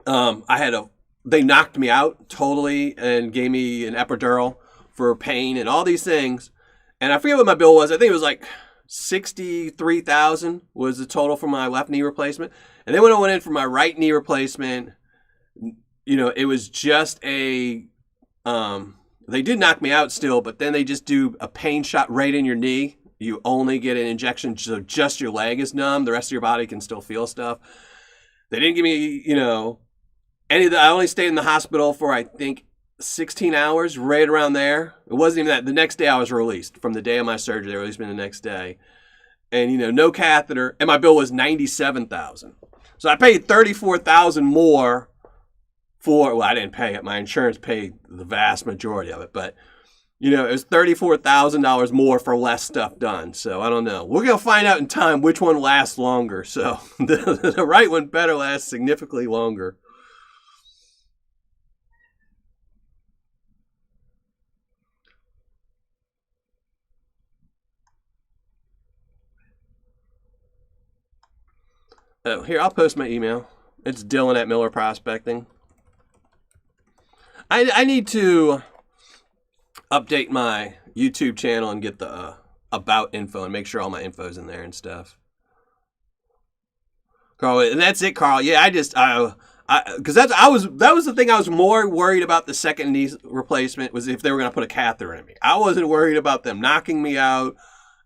They knocked me out totally and gave me an epidural for pain and all these things. And I forget what my bill was. I think it was like $63,000 was the total for my left knee replacement. And then when I went in for my right knee replacement, it was just they did knock me out still, but then they just do a pain shot right in your knee. You only get an injection, so just your leg is numb. The rest of your body can still feel stuff. They didn't give me, any of that. I only stayed in the hospital for, I think, 16 hours, right around there. It wasn't even that. The next day I was released. From the day of my surgery, they released me the next day. And, no catheter. And my bill was $97,000. So I paid $34,000 more I didn't pay it. My insurance paid the vast majority of it. But, it was $34,000 more for less stuff done. So I don't know. We're going to find out in time which one lasts longer. So the right one better last significantly longer. Oh, here, I'll post my email. It's Dylan@Miller Prospecting. I need to update my YouTube channel and get the about info and make sure all my info's in there and stuff. Carl, and that's it, Carl. Yeah, because that was the thing I was more worried about the second knee replacement, was if they were going to put a catheter in me. I wasn't worried about them knocking me out,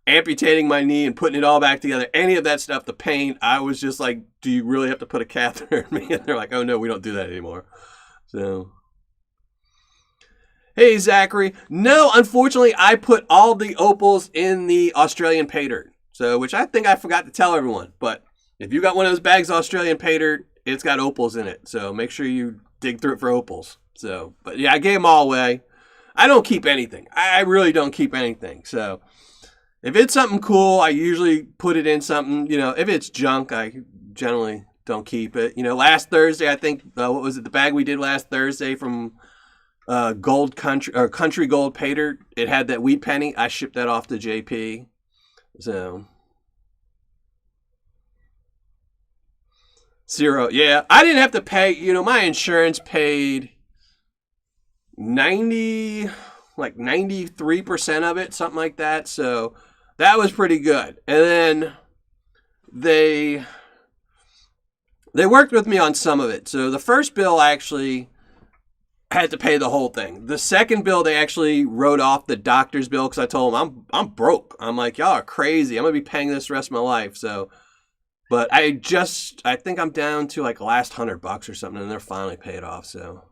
amputating my knee and putting it all back together, any of that stuff, the pain. I was just like, do you really have to put a catheter in me? And they're like, oh no, we don't do that anymore. So, hey Zachary. No, unfortunately, I put all the opals in the Australian Paydirt. So, which I think I forgot to tell everyone. But if you got one of those bags of Australian Paydirt, it's got opals in it. So make sure you dig through it for opals. So, but yeah, I gave them all away. I don't keep anything. I really don't keep anything. So if it's something cool, I usually put it in something. If it's junk, I generally don't keep it. Last Thursday, I think, what was it? The bag we did last Thursday from Gold Country or Country Gold Paydirt. It had that wheat penny. I shipped that off to JP. So zero. Yeah, I didn't have to pay. My insurance paid 93% of it, something like that. So that was pretty good. And then they worked with me on some of it. So the first bill, I actually had to pay the whole thing. The second bill, they actually wrote off the doctor's bill because I told them I'm broke. I'm like, y'all are crazy. I'm gonna be paying this the rest of my life. So, but I think I'm down to like the last $100 or something, and they're finally paid off. So,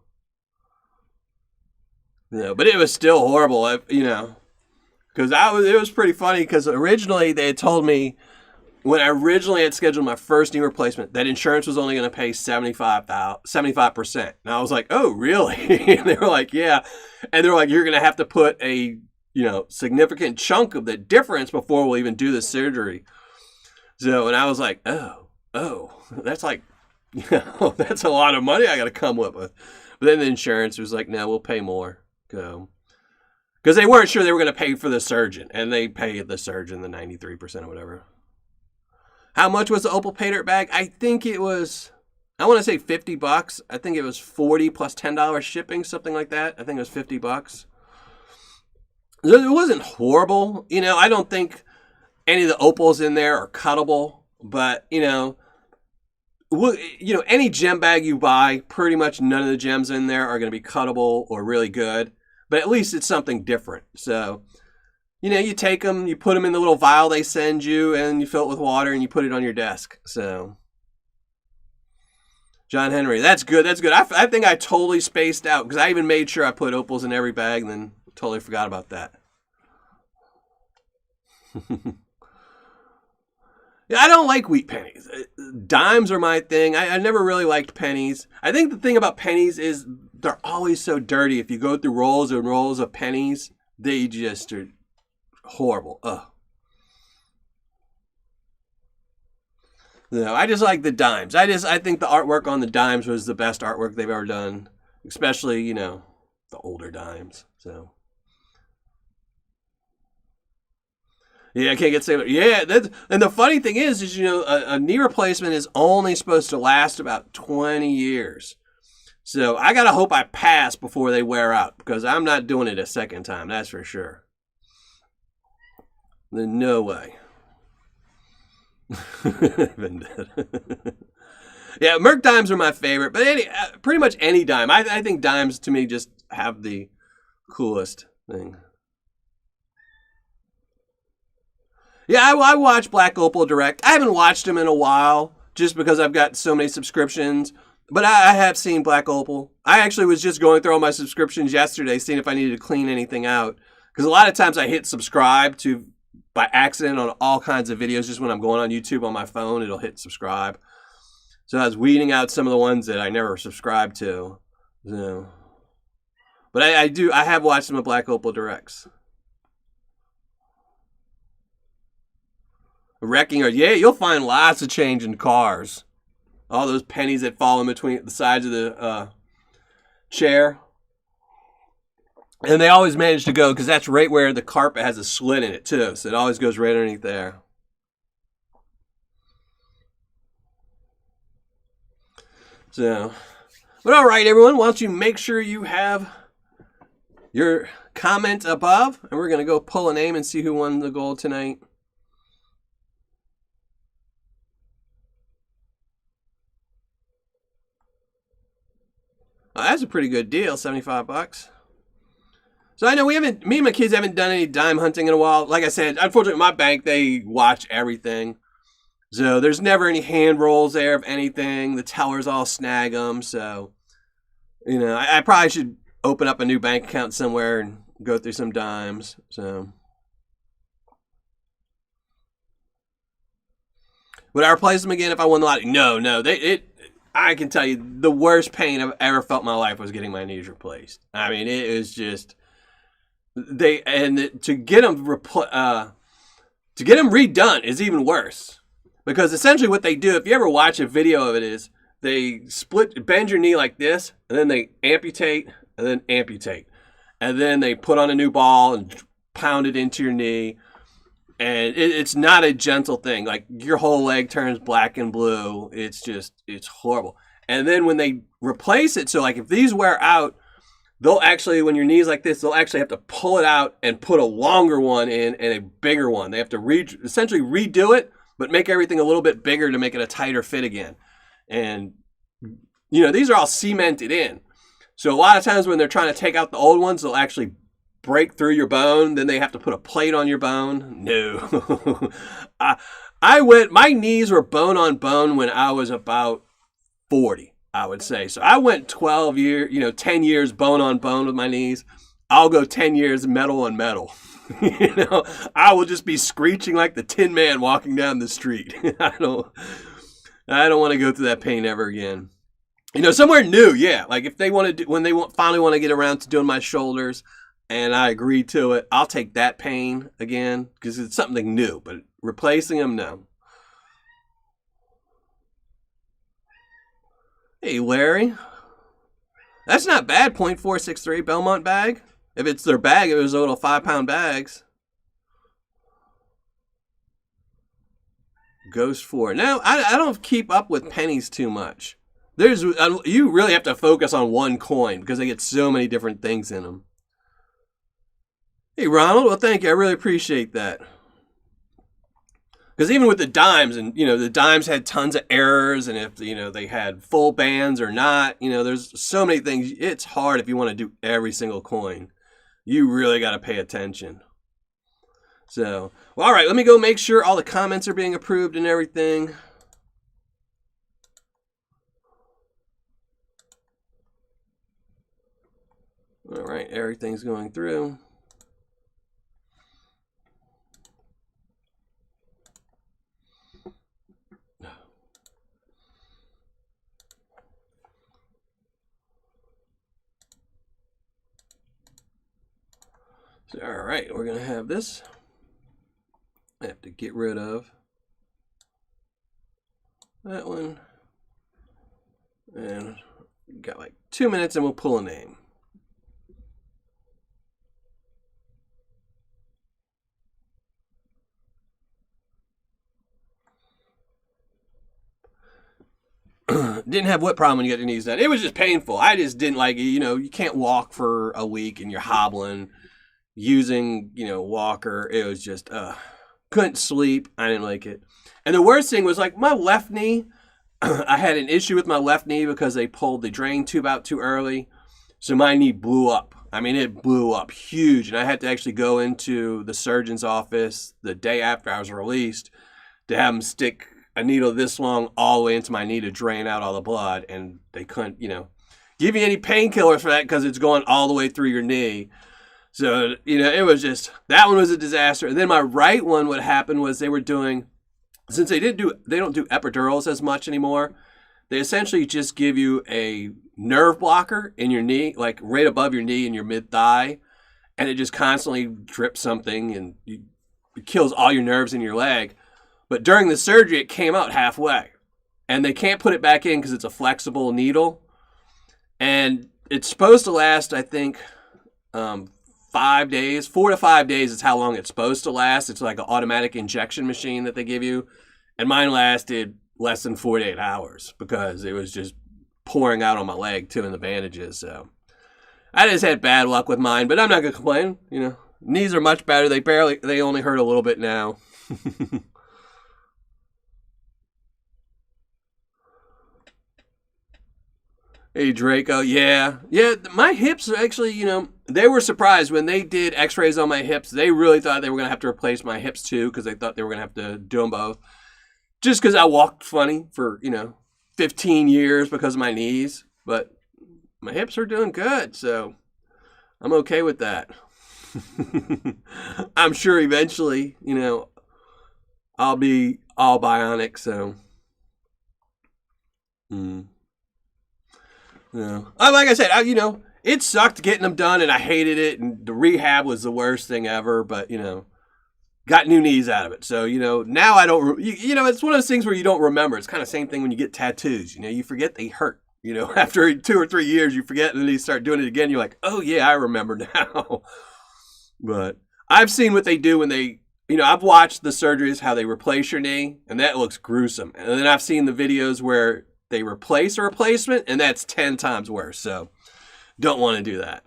but it was still horrible, because it was pretty funny because originally they had told me, when I originally had scheduled my first knee replacement, that insurance was only going to pay 75%. And I was like, oh, really? And they were like, yeah. And they were like, you're going to have to put a, significant chunk of the difference before we'll even do the surgery. So, and I was like, oh, that's like, that's a lot of money I got to come up with. But then the insurance was like, no, we'll pay more. Because they weren't sure they were going to pay for the surgeon. And they paid the surgeon the 93% or whatever. How much was the Opal Paydirt bag? I think it was, I want to say $50. I think it was $40 plus $10 shipping, something like that. I think it was $50. It wasn't horrible. I don't think any of the opals in there are cuttable. But, any gem bag you buy, pretty much none of the gems in there are going to be cuttable or really good. But at least it's something different. So, you take them, you put them in the little vial they send you, and you fill it with water, and you put it on your desk. So, John Henry, that's good. I think I totally spaced out, because I even made sure I put opals in every bag, and then totally forgot about that. Yeah, I don't like wheat pennies. Dimes are my thing. I never really liked pennies. I think the thing about pennies is they're always so dirty. If you go through rolls and rolls of pennies, they just are horrible. Ugh. No, I just like the dimes. I think the artwork on the dimes was the best artwork they've ever done, especially, the older dimes. So, yeah, I can't get saved. Yeah, and the funny thing is a knee replacement is only supposed to last about 20 years. So I gotta hope I pass before they wear out, because I'm not doing it a second time. That's for sure. No way. Been dead. Yeah, Merc dimes are my favorite, but pretty much any dime. I think dimes to me just have the coolest thing. Yeah, I watch Black Opal Direct. I haven't watched them in a while, just because I've got so many subscriptions. But I have seen Black Opal. I actually was just going through all my subscriptions yesterday, seeing if I needed to clean anything out. Because a lot of times I hit subscribe by accident on all kinds of videos. Just when I'm going on YouTube on my phone, it'll hit subscribe. So I was weeding out some of the ones that I never subscribed to. So, but I have watched some of Black Opal Directs. Wrecking, yeah, you'll find lots of change in cars. All those pennies that fall in between the sides of the chair. And they always manage to go, because that's right where the carpet has a slit in it, too. So it always goes right underneath there. So, but all right, everyone. Why don't you make sure you have your comment above. And we're going to go pull a name and see who won the gold tonight. Oh, that's a pretty good deal, $75. So I know me and my kids haven't done any dime hunting in a while. Like I said, unfortunately, my bank, they watch everything. So there's never any hand rolls there of anything. The tellers all snag them. So, I probably should open up a new bank account somewhere and go through some dimes. So, would I replace them again if I won the lottery? No. I can tell you the worst pain I've ever felt in my life was getting my knees replaced. I mean, it was just to get them redone is even worse, because essentially what they do, if you ever watch a video of it, is they bend your knee like this, and then they amputate, and then amputate, and then they put on a new ball and pound it into your knee. And it's not a gentle thing. Like, your whole leg turns black and blue. It's horrible. And then when they replace it, so like if these wear out, they'll actually, when your knee's like this, they'll actually have to pull it out and put a longer one in and a bigger one. They have to essentially redo it, but make everything a little bit bigger to make it a tighter fit again. And, these are all cemented in. So a lot of times when they're trying to take out the old ones, they'll actually break through your bone. Then they have to put a plate on your bone. No. My knees were bone on bone when I was about 40, I would say. So I went 10 years bone on bone with my knees. I'll go 10 years metal on metal. I will just be screeching like the Tin Man walking down the street. I don't want to go through that pain ever again. Somewhere new, yeah. Like if they want to when they finally want to get around to doing my shoulders, and I agree to it, I'll take that pain again because it's something new. But replacing them, no. Hey, Larry. That's not bad, .463 Belmont bag. If it's their bag, it was little 5-pound bags. Ghost 4. Now, I don't keep up with pennies too much. You really have to focus on one coin because they get so many different things in them. Hey, Ronald. Well, thank you. I really appreciate that. Because even with the dimes, and the dimes had tons of errors, and if they had full bands or not, there's so many things. It's hard if you want to do every single coin. You really got to pay attention. So, well, all right, let me go make sure all the comments are being approved and everything. All right, everything's going through. So, all right, we're going to have this. I have to get rid of that one. And got like 2 minutes and we'll pull a name. Didn't have what problem when you get your knees done. It was just painful. I just didn't like it. You can't walk for a week and you're hobbling using, walker. It was just, couldn't sleep. I didn't like it. And the worst thing was like my left knee. I had an issue with my left knee because they pulled the drain tube out too early. So my knee blew up. I mean, it blew up huge. And I had to actually go into the surgeon's office the day after I was released to have them stick a needle this long all the way into my knee to drain out all the blood. And they couldn't, give you any painkillers for that because it's going all the way through your knee. So, it was just, that one was a disaster. And then my right one, what happened was they were doing, since they don't do epidurals as much anymore, they essentially just give you a nerve blocker in your knee, like right above your knee in your mid-thigh, and it just constantly drips something and it kills all your nerves in your leg. But during the surgery, it came out halfway. And they can't put it back in because it's a flexible needle. And it's supposed to last, I think, 5 days. 4 to 5 days is how long it's supposed to last. It's like an automatic injection machine that they give you. And mine lasted less than 48 hours because it was just pouring out on my leg too in the bandages. So I just had bad luck with mine, but I'm not going to complain. Knees are much better. They only hurt a little bit now. Hey, Draco. Yeah. My hips are actually, they were surprised when they did x-rays on my hips. They really thought they were going to have to replace my hips too because they thought they were going to have to do them both. Just because I walked funny for, 15 years because of my knees. But my hips are doing good, so I'm okay with that. I'm sure eventually, I'll be all bionic, so. Yeah. Like I said, it sucked getting them done, and I hated it, and the rehab was the worst thing ever. But got new knees out of it. So now I don't. It's one of those things where you don't remember. It's kind of the same thing when you get tattoos. You forget they hurt. After 2 or 3 years, you forget, and then you start doing it again. You're like, oh yeah, I remember now. But I've seen what they do when they. I've watched the surgeries, how they replace your knee, and that looks gruesome. And then I've seen the videos where they replace a replacement, and that's 10 times worse. So don't want to do that.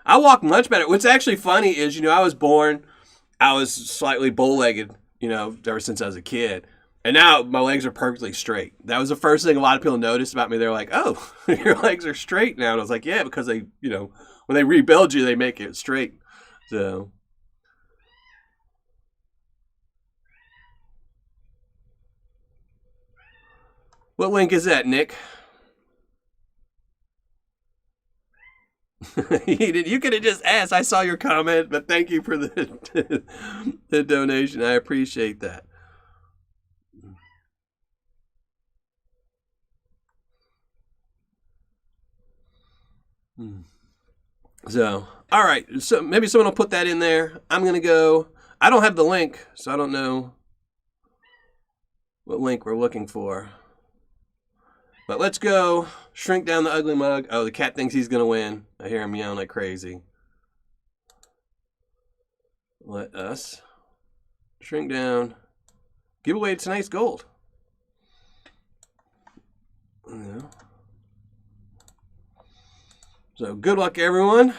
I walk much better. What's actually funny is, I was slightly bow-legged, ever since I was a kid. And now my legs are perfectly straight. That was the first thing a lot of people noticed about me. They're like, oh, your legs are straight now. And I was like, yeah, because they, when they rebuild you, they make it straight. So. What link is that, Nick? You could have just asked. I saw your comment, but thank you for the donation. I appreciate that. So, all right. So maybe someone will put that in there. I'm going to go. I don't have the link, so I don't know what link we're looking for. But let's go shrink down the ugly mug. Oh, the cat thinks he's going to win. I hear him yelling like crazy. Let us shrink down. Give away tonight's gold. Yeah. So good luck, everyone.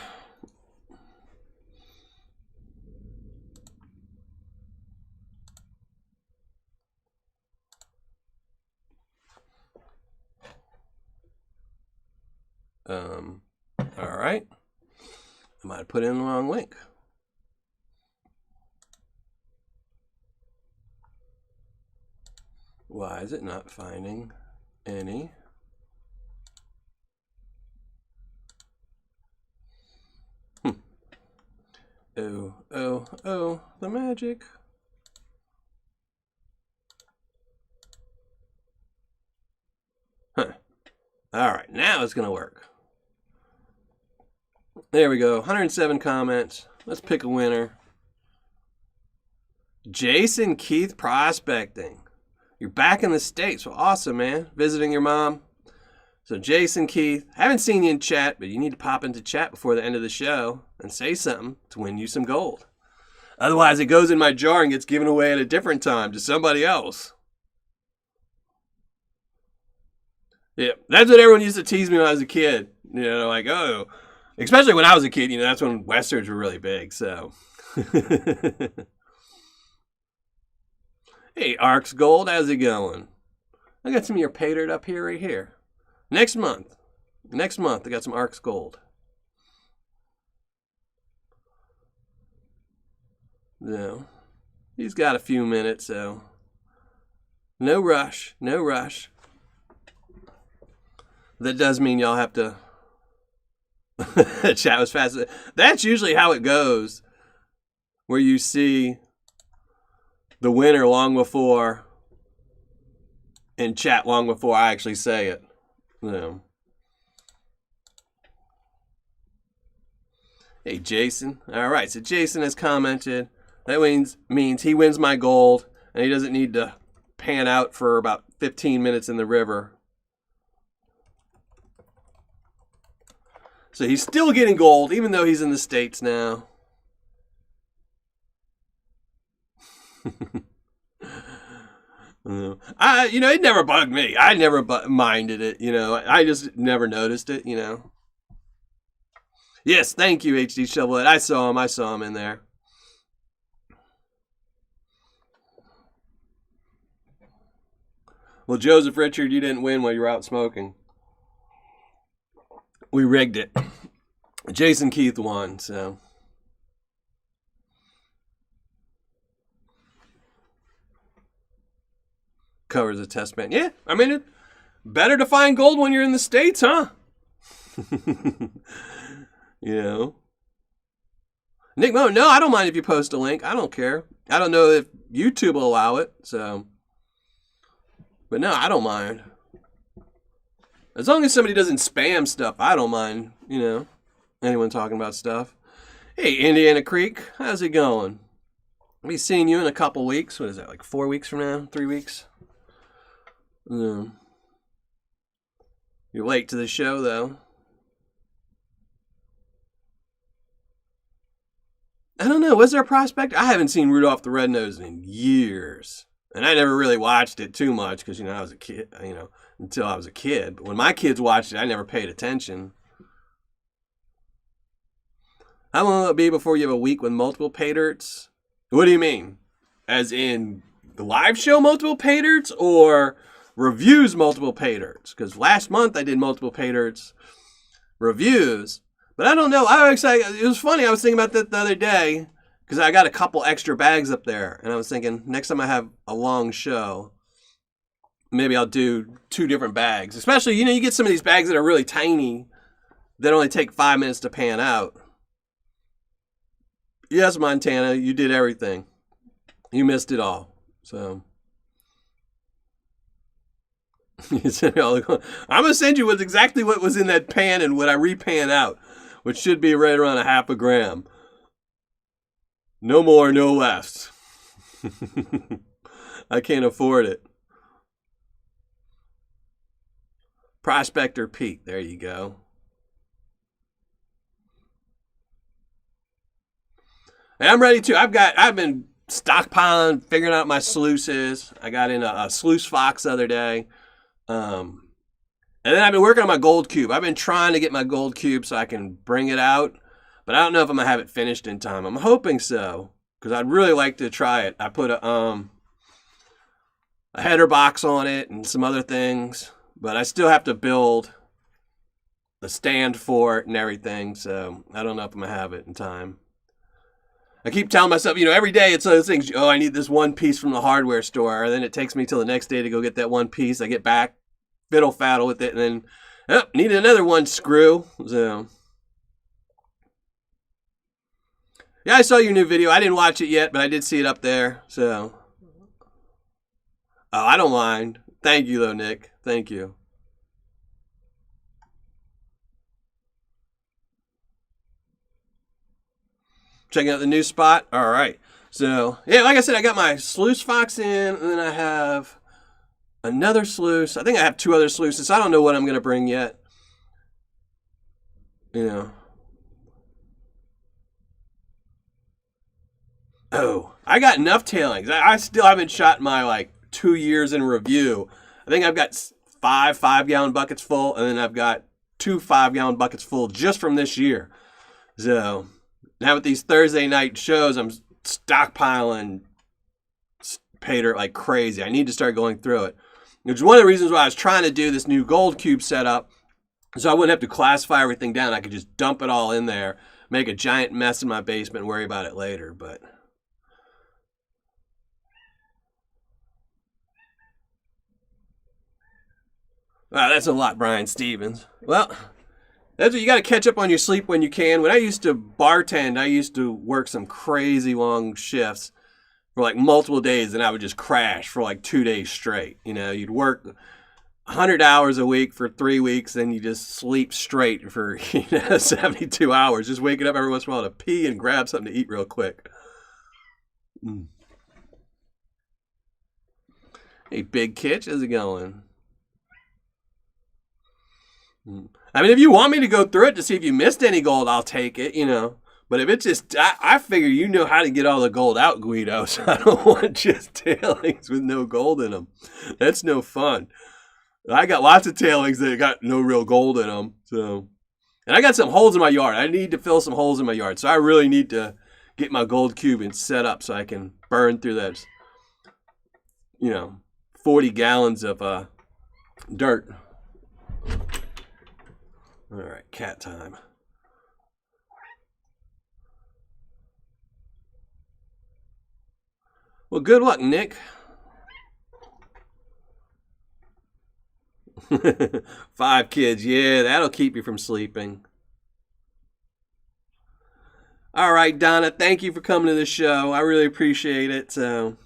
All right. I might have put in the wrong link. Why is it not finding any? Oh, the magic. Huh. All right, now it's going to work. There we go. 107 comments. Let's pick a winner. Jason Keith Prospecting. You're back in the States. Well, awesome, man. Visiting your mom. So Jason Keith, haven't seen you in chat, but you need to pop into chat before the end of the show and say something to win you some gold. Otherwise, it goes in my jar and gets given away at a different time to somebody else. Yeah, that's what everyone used to tease me when I was a kid. Like, oh, especially when I was a kid, that's when Westerns were really big, so. Hey, Arcs Gold, how's it going? I got some of your Paydirt up here, right here. Next month, I got some Arcs Gold. No, he's got a few minutes, so no rush. That does mean y'all have to. Chat was fast. That's usually how it goes, where you see the winner long before, and chat long before I actually say it. Hey, Jason. All right, so Jason has commented. That means he wins my gold, and he doesn't need to pan out for about 15 minutes in the river. So he's still getting gold, even though he's in the States now. It never bugged me. I never minded it, I just never noticed it, Yes, thank you, HD Shovelhead. I saw him in there. Well, Joseph Richard, you didn't win while you were out smoking. We rigged it. Jason Keith won, so. Covers a test ban. Yeah, it's better to find gold when you're in the States, huh? Nick Mo, no, I don't mind if you post a link. I don't care. I don't know if YouTube will allow it, so. But no, I don't mind. As long as somebody doesn't spam stuff, I don't mind, anyone talking about stuff. Hey, Indiana Creek, how's it going? I'll be seeing you in a couple weeks. What is that, like 4 weeks from now? 3 weeks? You're late to the show, though. I don't know. Was there a prospect? I haven't seen Rudolph the Red-Nosed in years. And I never really watched it too much because, I was a kid, until I was a kid. But when my kids watched it, I never paid attention. How long will it be before you have a week with multiple paydirts? What do you mean? As in the live show multiple paydirts or reviews multiple paydirts? Because last month I did multiple paydirts reviews. But I don't know. It was funny. I was thinking about that the other day because I got a couple extra bags up there. And I was thinking next time I have a long show, maybe I'll do 2 different bags. Especially, you get some of these bags that are really tiny that only take 5 minutes to pan out. Yes, Montana, you did everything. You missed it all. So I'm going to send you exactly what was in that pan and what I repan out, which should be right around 0.5 gram. No more, no less. I can't afford it. Prospector Pete, there you go. And I'm ready to. I've been stockpiling, figuring out my sluices. I got in a sluice fox the other day. And then I've been working on my gold cube. I've been trying to get my gold cube so I can bring it out. But I don't know if I'm going to have it finished in time. I'm hoping so. Because I'd really like to try it. I put a header box on it and some other things. But I still have to build the stand for it and everything. So I don't know if I'm going to have it in time. I keep telling myself, every day it's those things. Oh, I need this one piece from the hardware store. And then it takes me till the next day to go get that one piece. I get back, fiddle-faddle with it, and then, need another one screw. So, yeah, I saw your new video. I didn't watch it yet, but I did see it up there. So, I don't mind. Thank you, though, Nick. Thank you. Checking out the new spot. All right. So, yeah, like I said, I got my sluice fox in, and then I have another sluice. I think I have 2 other sluices. I don't know what I'm going to bring yet. Oh, I got enough tailings. I still haven't shot my, 2 years in review. I think I've got 5 5-gallon buckets full, and then I've got 2 5-gallon buckets full just from this year. So now with these Thursday night shows, I'm stockpiling Paydirt like crazy. I need to start going through it. Which is one of the reasons why I was trying to do this new gold cube setup, so I wouldn't have to classify everything down. I could just dump it all in there, make a giant mess in my basement, and worry about it later. But wow, that's a lot, Brian Stevens. Well, that's what you got to catch up on your sleep when you can. When I used to bartend, I used to work some crazy long shifts for multiple days, and I would just crash for 2 days straight. You'd work 100 hours a week for 3 weeks, then you just sleep straight for 72 hours, just waking up every once in a while to pee and grab something to eat real quick. Hey, Big Kitch, how's it going? I mean, if you want me to go through it to see if you missed any gold, I'll take it, But if it's just, I figure you know how to get all the gold out, Guido, so I don't want just tailings with no gold in them. That's no fun. I got lots of tailings that got no real gold in them. So, and I got some holes in my yard. I need to fill some holes in my yard. So I really need to get my gold cube and set up so I can burn through those, 40 gallons of dirt. All right, cat time. Well, good luck, Nick. 5 kids, yeah, that'll keep you from sleeping. All right, Donna, thank you for coming to the show. I really appreciate it. So,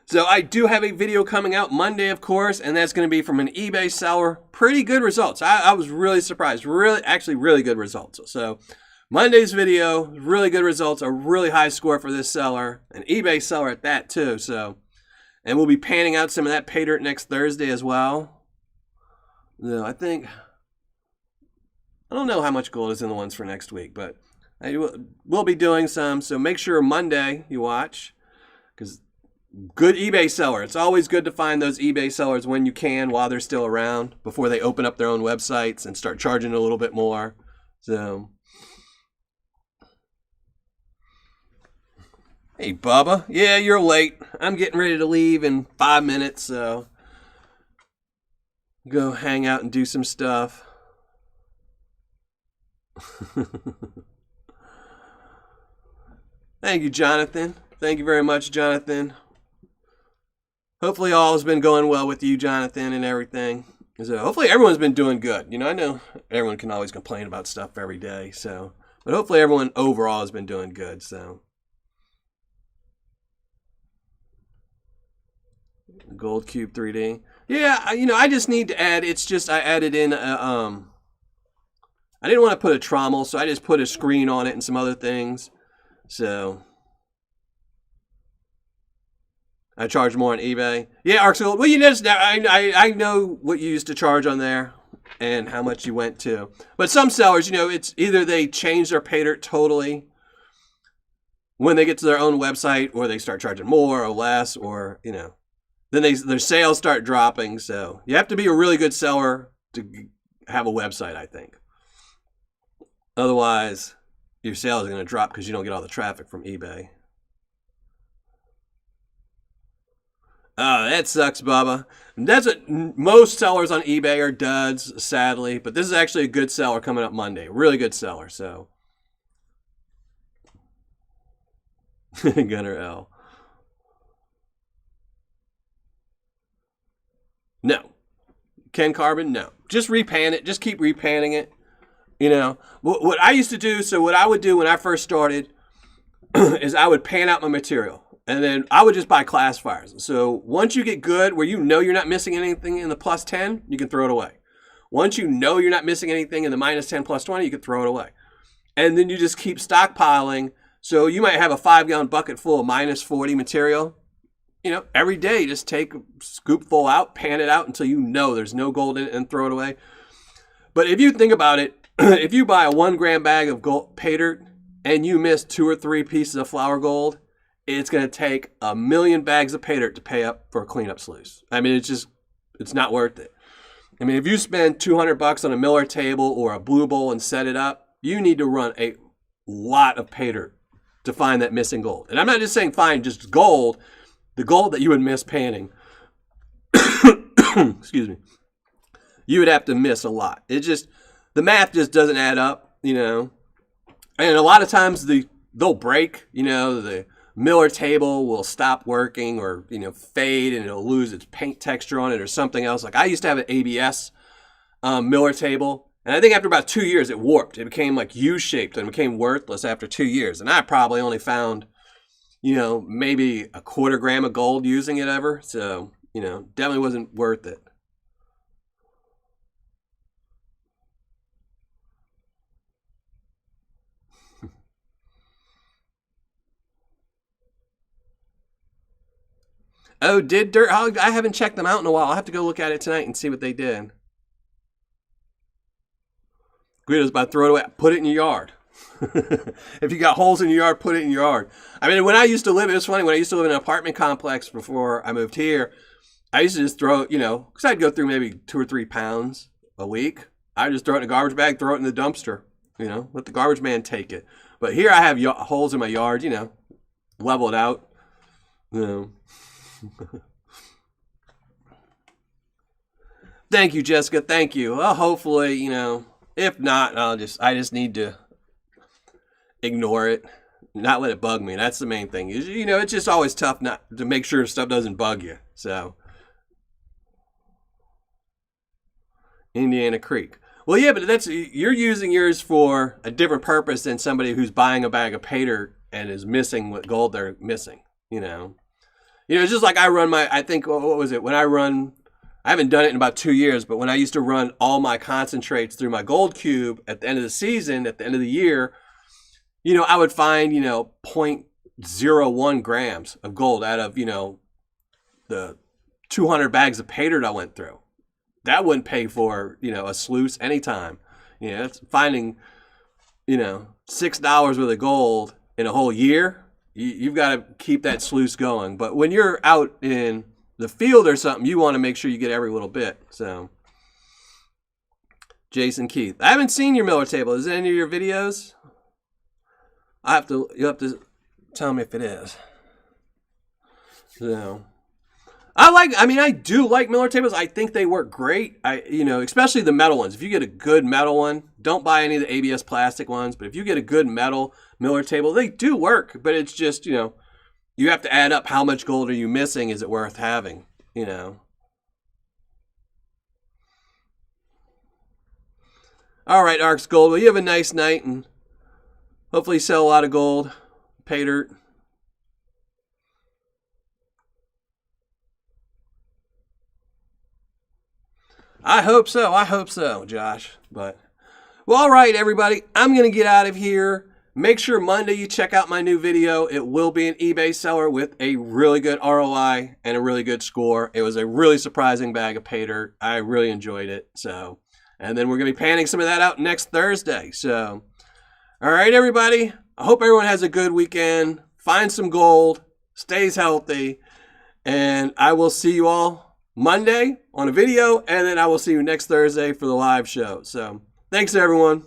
So I do have a video coming out Monday, of course, and that's going to be from an eBay seller. Pretty good results. I was really surprised. Really good results. So Monday's video, really good results. A really high score for this seller. An eBay seller at that too. So, and we'll be panning out some of that Paydirt next Thursday as well. No, I don't know how much gold is in the ones for next week, but we'll be doing some. So make sure Monday you watch, because good eBay seller. It's always good to find those eBay sellers when you can, while they're still around, before they open up their own websites and start charging a little bit more. So, hey, Bubba. Yeah, you're late. I'm getting ready to leave in 5 minutes, so go hang out and do some stuff. Thank you, Jonathan. Thank you very much, Jonathan. Hopefully all has been going well with you, Jonathan, and everything. So hopefully everyone's been doing good. You know, I know everyone can always complain about stuff every day, so, but hopefully everyone overall has been doing good. So Gold Cube 3D. Yeah, you know, I just need to add, it's just I added in I didn't want to put a trommel, so I just put a screen on it and some other things. So I charge more on eBay. Yeah, Arxel. Well, you notice now, I know what you used to charge on there and how much you went to. But some sellers, you know, it's either they change their Paydirt totally when they get to their own website, or they start charging more or less, or, you know, then their sales start dropping. So you have to be a really good seller to have a website, I think. Otherwise, your sales are going to drop because you don't get all the traffic from eBay. Oh, that sucks, Bubba. That's what most sellers on eBay are duds, sadly. But this is actually a good seller coming up Monday. Really good seller, so. Gunner L. No. Ken Carbon, no. Just repan it. Just keep repanning it. You know, what I used to do, so what I would do when I first started is I would pan out my material. And then I would just buy classifiers. So once you get good, where you know you're not missing anything in the plus 10, you can throw it away. Once you know you're not missing anything in the minus 10, plus 20, you can throw it away. And then you just keep stockpiling. So you might have a 5-gallon bucket full of minus 40 material. You know, every day, just take a scoopful out, pan it out until you know there's no gold in it, and throw it away. But if you think about it, if you buy a 1 gram bag of gold Paydirt and you miss 2 or 3 pieces of flour gold, it's going to take 1 million bags of Paydirt to pay up for a cleanup sluice. I mean, it's not worth it. I mean, if you spend $200 on a Miller table or a blue bowl and set it up, you need to run a lot of Paydirt to find that missing gold. And I'm not just saying find just gold, the gold that you would miss panning. Excuse me. You would have to miss a lot. The math just doesn't add up, you know. And a lot of times they'll break, you know, the Miller table will stop working, or, you know, fade, and it'll lose its paint texture on it or something else. Like I used to have an ABS Miller table, and I think after about 2 years it warped. It became like U-shaped and became worthless after 2 years. And I probably only found, you know, maybe a 1/4 gram of gold using it ever. So, you know, definitely wasn't worth it. Oh, did Dirt Hog? I haven't checked them out in a while. I'll have to go look at it tonight and see what they did. Guido's about to throw it away. Put it in your yard. If you got holes in your yard, put it in your yard. I mean, when I used to live, it was funny, when I used to live in an apartment complex before I moved here, I used to just throw, you know, because I'd go through maybe 2 or 3 pounds a week. I'd just throw it in a garbage bag, throw it in the dumpster, you know, let the garbage man take it. But here I have holes in my yard, you know, level it out, you know. Thank you, Jessica. Thank you. Well, hopefully, you know, if not, I just need to ignore it, not let it bug me. That's the main thing. You know, it's just always tough not to make sure stuff doesn't bug you. So, Indiana Creek. Well, yeah, but you're using yours for a different purpose than somebody who's buying a bag of Paydirt and is missing what gold they're missing, you know. You know, it's just like I run my, I think, what was it? When I haven't done it in about 2 years, but when I used to run all my concentrates through my gold cube at the end of the season, at the end of the year, you know, I would find, you know, 0.01 grams of gold out of, you know, the 200 bags of Paydirt I went through. That wouldn't pay for, you know, a sluice anytime. You know, it's finding, you know, $6 worth of gold in a whole year. You've got to keep that sluice going. But when you're out in the field or something, you want to make sure you get every little bit. So, Jason Keith, I haven't seen your Miller table. Is it any of your videos? You'll have to tell me if it is. So, I do like Miller tables. I think they work great. You know, especially the metal ones. If you get a good metal one, don't buy any of the ABS plastic ones. But if you get a good metal Miller table, they do work. But it's just, you know, you have to add up how much gold are you missing. Is it worth having? You know. All right, Arcs Gold. Well, you have a nice night and hopefully sell a lot of gold. Paydirt. I hope so, Josh. But, well, all right, everybody. I'm going to get out of here. Make sure Monday you check out my new video. It will be an eBay seller with a really good ROI and a really good score. It was a really surprising bag of Paydirt. I really enjoyed it. So, and then we're going to be panning some of that out next Thursday. So, all right, everybody. I hope everyone has a good weekend. Find some gold. Stays healthy. And I will see you all Monday on a video, and then I will see you next Thursday for the live show. So, thanks, everyone.